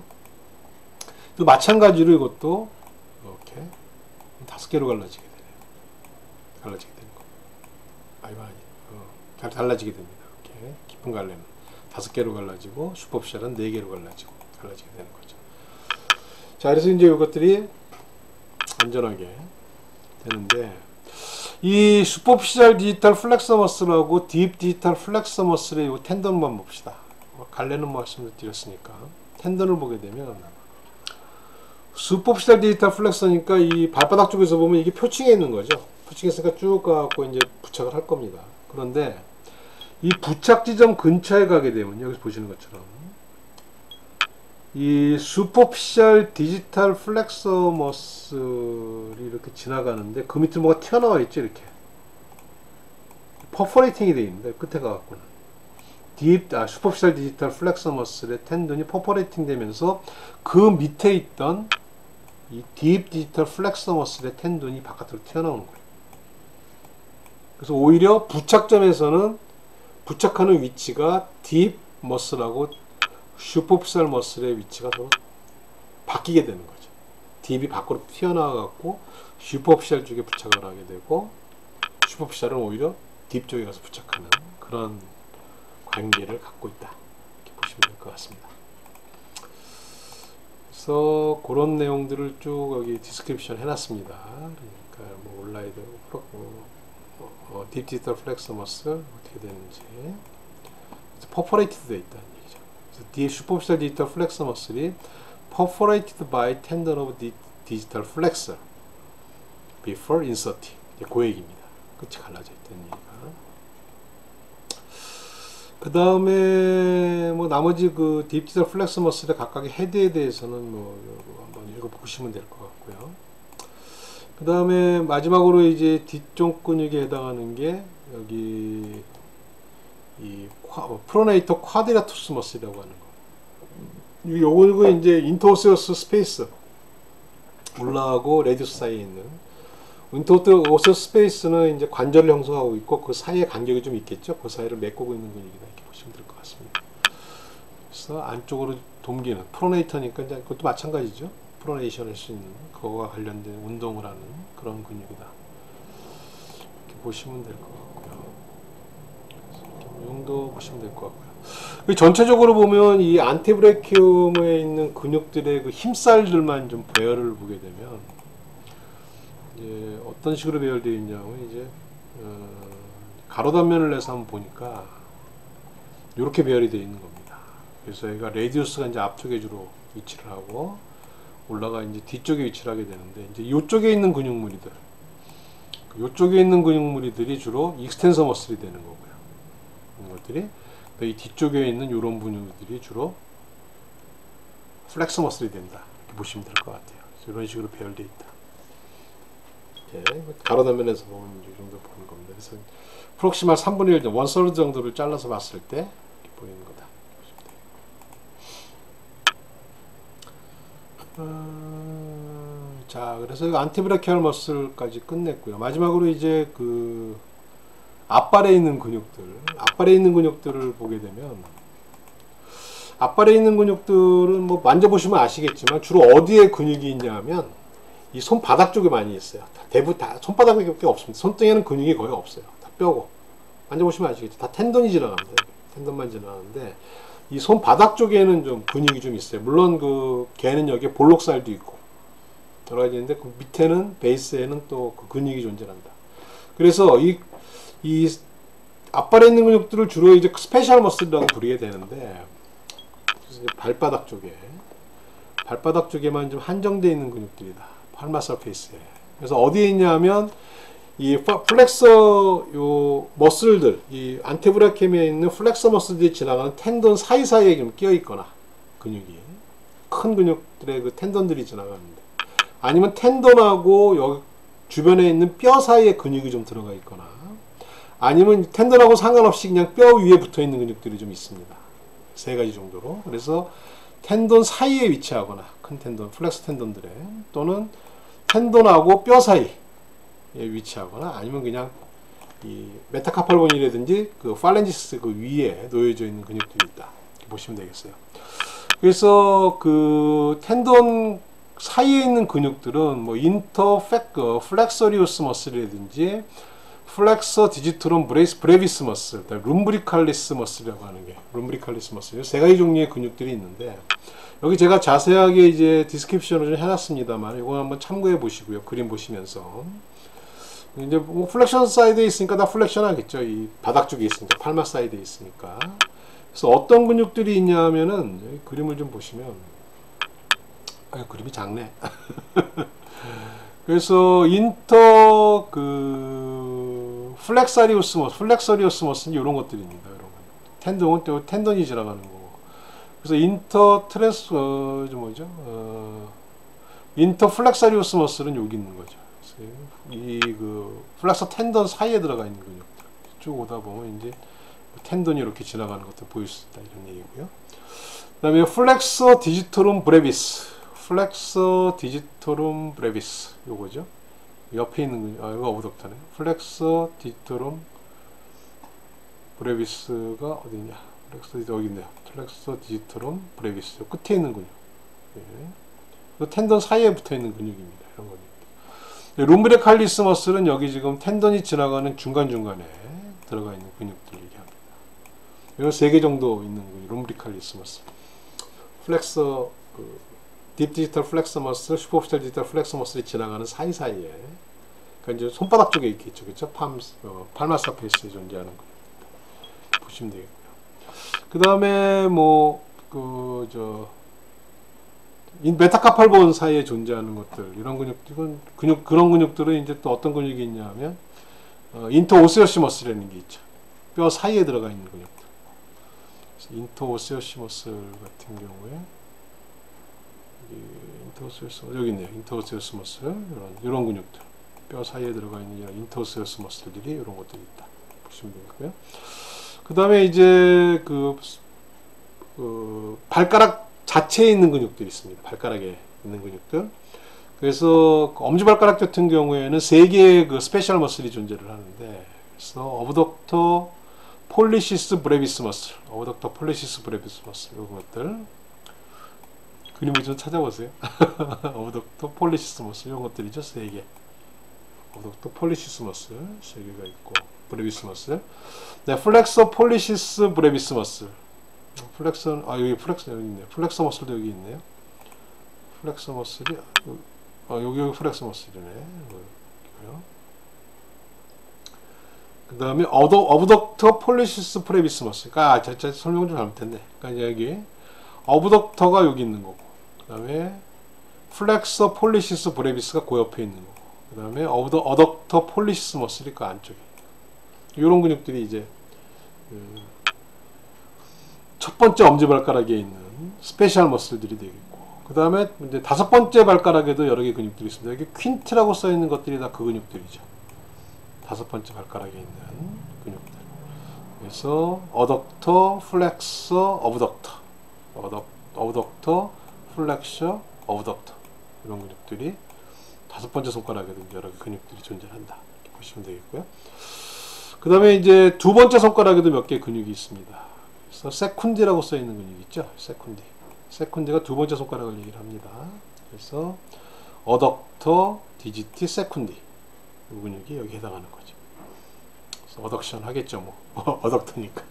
Speaker 1: 또 마찬가지로 이것도 이렇게 5개로 갈라지게 되네요. 갈라지게 되는 거. 달라지게 됩니다. 이렇게 깊은 갈래는 5개로 갈라지고 슈퍼피셜은 4개로 갈라지게 되는 거죠. 자, 그래서 이제 이것들이 안전하게 되는데, 이 슈퍼피셜 디지털 플렉서 머슬하고 딥 디지털 플렉서 머슬의 이 텐던만 봅시다. 갈래는 말씀을 드렸으니까 텐던을 보게 되면 슈퍼피셜 디지털 플렉서니까 이 발바닥 쪽에서 보면 이게 표층에 있는 거죠. 표층에 있으니까 쭉 가갖고 이제 부착을 할 겁니다. 그런데 이 부착 지점 근처에 가게 되면 여기서 보시는 것처럼 이 슈퍼피셜 디지털 플렉서 머슬이 이렇게 지나가는데 그 밑으로 뭐가 튀어나와 있죠. 이렇게 퍼포레이팅이 되어 있는데 끝에 가갖고는 슈퍼피셜 디지털 플렉서 머슬의 텐던이 퍼포레이팅 되면서 그 밑에 있던 이 딥 디지털 플렉서 머슬의 텐던이 바깥으로 튀어나오는 거예요. 그래서 오히려 부착점에서는 부착하는 위치가 딥 머슬하고 슈퍼피셜 머슬의 위치가 더 바뀌게 되는 거죠. 딥이 밖으로 튀어나와갖고 슈퍼피셜 쪽에 부착을 하게 되고, 슈퍼피셜은 오히려 딥 쪽에 가서 부착하는 그런 관계를 갖고 있다. 이렇게 보시면 될 것 같습니다. 그래서 그런 내용들을 쭉 여기 디스크립션 해놨습니다. 그러니까 뭐 온라인도 딥 디지털 플렉서 머슬 어떻게 되는지, 퍼포레이티드 되어 있다는 얘기죠. 그래서 슈퍼피셜 디지털 플렉서 머슬이 perforated by tendon of the digital flexor before inserting. 그 얘기입니다. 끝이 갈라져 있다는 얘기가. 그 다음에 뭐 나머지 그 딥 디지털 플렉서 머슬의 각각의 헤드에 대해서는 뭐 한번 읽어보시면 될 것 같고요. 그 다음에 마지막으로 이제 뒤쪽 근육에 해당하는 게 여기 이 프로네이터 쿼드라투스 머슬이라고 하는 거. 요거 이제 인터오세어스 스페이스 울라하고 레디우스 사이에 있는 인터오세어스 스페이스는 이제 관절을 형성하고 있고 그 사이에 간격이 좀 있겠죠. 그 사이를 메꾸고 있는 근육이다 이렇게 보시면 될 것 같습니다. 그래서 안쪽으로 돕기는 프로네이터니까 이제 그것도 마찬가지죠. 프로네이션 할 수 있는 그거와 관련된 운동을 하는 그런 근육이다. 이렇게 보시면 될 것 같고요. 이 정도 보시면 될 것 같고요. 전체적으로 보면 이 안테브레키움에 있는 근육들의 그 힘살들만 좀 배열을 보게 되면 이제 어떤 식으로 배열되어 있냐면 이제 가로 단면을 내서 한번 보니까 이렇게 배열이 되어 있는 겁니다. 그래서 얘가 레디우스가 이제 앞쪽에 주로 위치를 하고 올라가 이제 뒤쪽에 위치를 하게 되는데, 이제 이쪽에 있는 근육무리들, 이쪽에 있는 근육무리들이 주로 익스텐서 머슬이 되는 거고요. 이런 것들이 이 뒤쪽에 있는 이런 근육들이 주로 플렉서 머슬이 된다. 이렇게 보시면 될 것 같아요. 이런 식으로 배열되어 있다. 이렇게 가로 단면에서 보면 이 정도 보는 겁니다. 그래서 프록시말 3분의 1, 1/3 정도를 잘라서 봤을 때 이렇게 보이는 거다. 자, 그래서 안티브라키얼 머슬까지 끝냈고요. 마지막으로 이제 그 앞발에 있는 근육들을 보게 되면, 앞발에 있는 근육들은 뭐 만져보시면 아시겠지만 주로 어디에 근육이 있냐면 이 손바닥 쪽에 많이 있어요. 대부분 다 손바닥밖에 없습니다. 손등에는 근육이 거의 없어요. 다 뼈고. 만져보시면 아시겠죠. 다 텐던이 지나갑니다. 텐던만 지나가는데 이 손바닥 쪽에는 좀 근육이 좀 있어요. 물론 그 개는 여기에 볼록살도 있고 여러 가지 있는데 그 밑에는 베이스에는 또 그 근육이 존재한다. 그래서 이 앞발에 있는 근육들을 주로 이제 스페셜 머슬이라고 부르게 되는데, 그래서 발바닥 쪽에만 좀 한정되어 있는 근육들이다. 팔마 서페이스에. 그래서 어디에 있냐면 이 플렉서 요 머슬들, 이 안테브라키움에 있는 플렉서 머슬들이 지나가는 텐던 사이사이에 좀 끼어 있거나, 근육이 큰 근육들의 그 텐던들이 지나가는데, 아니면 텐던하고 여기 주변에 있는 뼈 사이에 근육이 좀 들어가 있거나, 아니면 텐던하고 상관없이 그냥 뼈 위에 붙어 있는 근육들이 좀 있습니다. 세 가지 정도로. 그래서 텐던 사이에 위치하거나, 큰 텐던, 플렉스 텐던들에, 또는 텐던하고 뼈 사이에 위치하거나, 아니면 그냥 이 메타카팔본이라든지 그 팔렌지스 그 위에 놓여져 있는 근육들이 있다. 이렇게 보시면 되겠어요. 그래서 그 텐던 사이에 있는 근육들은 뭐 플렉서리우스 머슬이라든지 플렉서 디지트론 브레비스 머슬, 룸브리칼리스 머슬이라고 하는 게 룸브리칼리스 머슬, 세 가지 종류의 근육들이 있는데, 여기 제가 자세하게 이제 디스크립션을 좀 해놨습니다만 이거 한번 참고해 보시고요. 그림 보시면서 이제 뭐 플렉션 사이드에 있으니까 다 플렉션 하겠죠. 이 바닥 쪽에 있으니까 팔마 사이드에 있으니까. 그래서 어떤 근육들이 있냐면은 여기 그림을 좀 보시면 그림이 작네. 그래서 인터 그 플렉서리우스 머슬 이런 것들입니다. 이런 거. 텐동은 또 텐던이 지나가는 거고. 그래서 인터 트랜스 인터 플렉서리우스 머슬은 여기 있는 거죠. 이 그 플렉서 텐던 사이에 들어가 있는 근육들. 쭉 오다 보면 이제 텐던이 이렇게 지나가는 것도 보일 수 있다 이런 얘기고요. 그다음에 플렉서 디지토룸 브레비스. 플렉서 디지토룸 브레비스 요거죠. 옆에 있는 근육, 이거 어부덕터네. 플렉서 디지토룸 브레비스가 어디냐? 플렉서 여기 있네요. 플렉서 디지토룸 브레비스 요 끝에 있는 근육. 예. 텐던 사이에 붙어 있는 근육입니다. 이런 근육. 룸브레칼리스 머슬은 여기 지금 텐던이 지나가는 중간중간에 들어가 있는 근육들 얘기합니다. 이건 3개 정도 있는 근육, 룸브레칼리스 머슬. 플렉서 딥 디지털 플렉서 머슬, 슈퍼피셜 디지털 플렉서 머슬이 지나가는 사이사이에, 그러니까 이제 손바닥 쪽에 이렇게 있죠, 그렇죠? 팔마 서페이스에 존재하는 거 보시면 되겠고요. 그 다음에 메타카팔본 사이에 존재하는 것들, 이런 그런 근육들은 이제 또 어떤 근육이 있냐면 인터오세어시 머슬이라는 게 있죠. 뼈 사이에 들어가 있는 근육들. 인터오세어시 머슬 같은 경우에 여기 있네요. 인터오세어스 머슬 이런 근육들 뼈 사이에 들어가 있는 이런 인터오세어스 머슬들이 이런 것들이 있다 보시면 되겠고요. 그 다음에 이제 발가락 자체에 있는 근육들이 있습니다. 발가락에 있는 근육들. 그래서 엄지발가락 같은 경우에는 3개의 그 스페셜 머슬이 존재를 하는데, 그래서 어브덕터 폴리시스 브레비스 머슬, 어브덕터 폴리시스 브레비스 머슬 이런 것들. 그림을 좀 찾아보세요. 어브덕터 폴리시스 머슬 이런 것들이죠. 3개. 어브덕터 폴리시스 머슬 3개가 있고 브레비스 머슬. 네, 플렉서 폴리시스 브레비스 머슬. 플렉서 여기 플렉서 여기 있네요. 플렉서 머슬도 여기 있네요. 플렉서 머슬이 여기 플렉서 머슬이네. 그 다음에 어브덕터 폴리시스 브레비스 머슬. 제가 설명 좀 잘못했네. 그러니까 여기 어브덕터가 여기 있는 거고, 그 다음에 플렉서 폴리시스 브레비스가 그 옆에 있는 거고, 그 다음에 어덕터 폴리시스 머슬이 그 안쪽에. 이런 근육들이 이제 첫 번째 엄지발가락에 있는 스페셜 머슬들이 되겠고, 그 다음에 이제 5번째 발가락에도 여러 개 근육들이 있습니다. 여기 퀸트라고 써 있는 것들이 다 그 근육들이죠. 5번째 발가락에 있는 근육들. 그래서 어덕터, 플렉서, 어브덕터, 어브덕터, 플렉셔, 어브덕터 이런 근육들이 5번째 손가락에도 여러 개 근육들이 존재한다. 이렇게 보시면 되겠고요. 그 다음에 이제 2번째 손가락에도 몇 개 근육이 있습니다. 그래서 세쿤디라고 써 있는 근육 있죠. 세쿤디가 2번째 손가락을 얘기를 합니다. 그래서 어덕터 디지티 세쿤디 이 근육이 여기 해당하는 거죠. 그래서 어덕션 하겠죠, 뭐. 어덕터니까.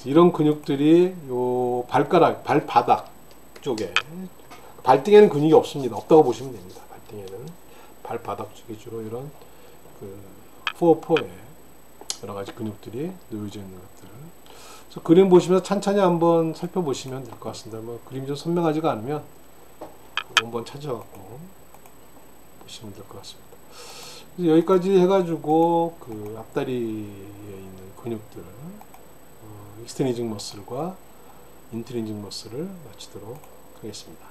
Speaker 1: 이런 근육들이 요 발바닥 쪽에, 발등에는 근육이 없습니다. 없다고 보시면 됩니다. 발등에는 발바닥 쪽에 주로 이런 포에 여러 가지 근육들이 놓여져 있는 것들. 그래서 그림 보시면서 찬찬히 한번 살펴보시면 될 것 같습니다. 그림이 좀 선명하지가 않으면 한번 찾아갖고 보시면 될 것 같습니다. 여기까지 해가지고 앞다리에 있는 근육들, 익스트리직 머슬과 인트리직 머슬을 마치도록 하겠습니다.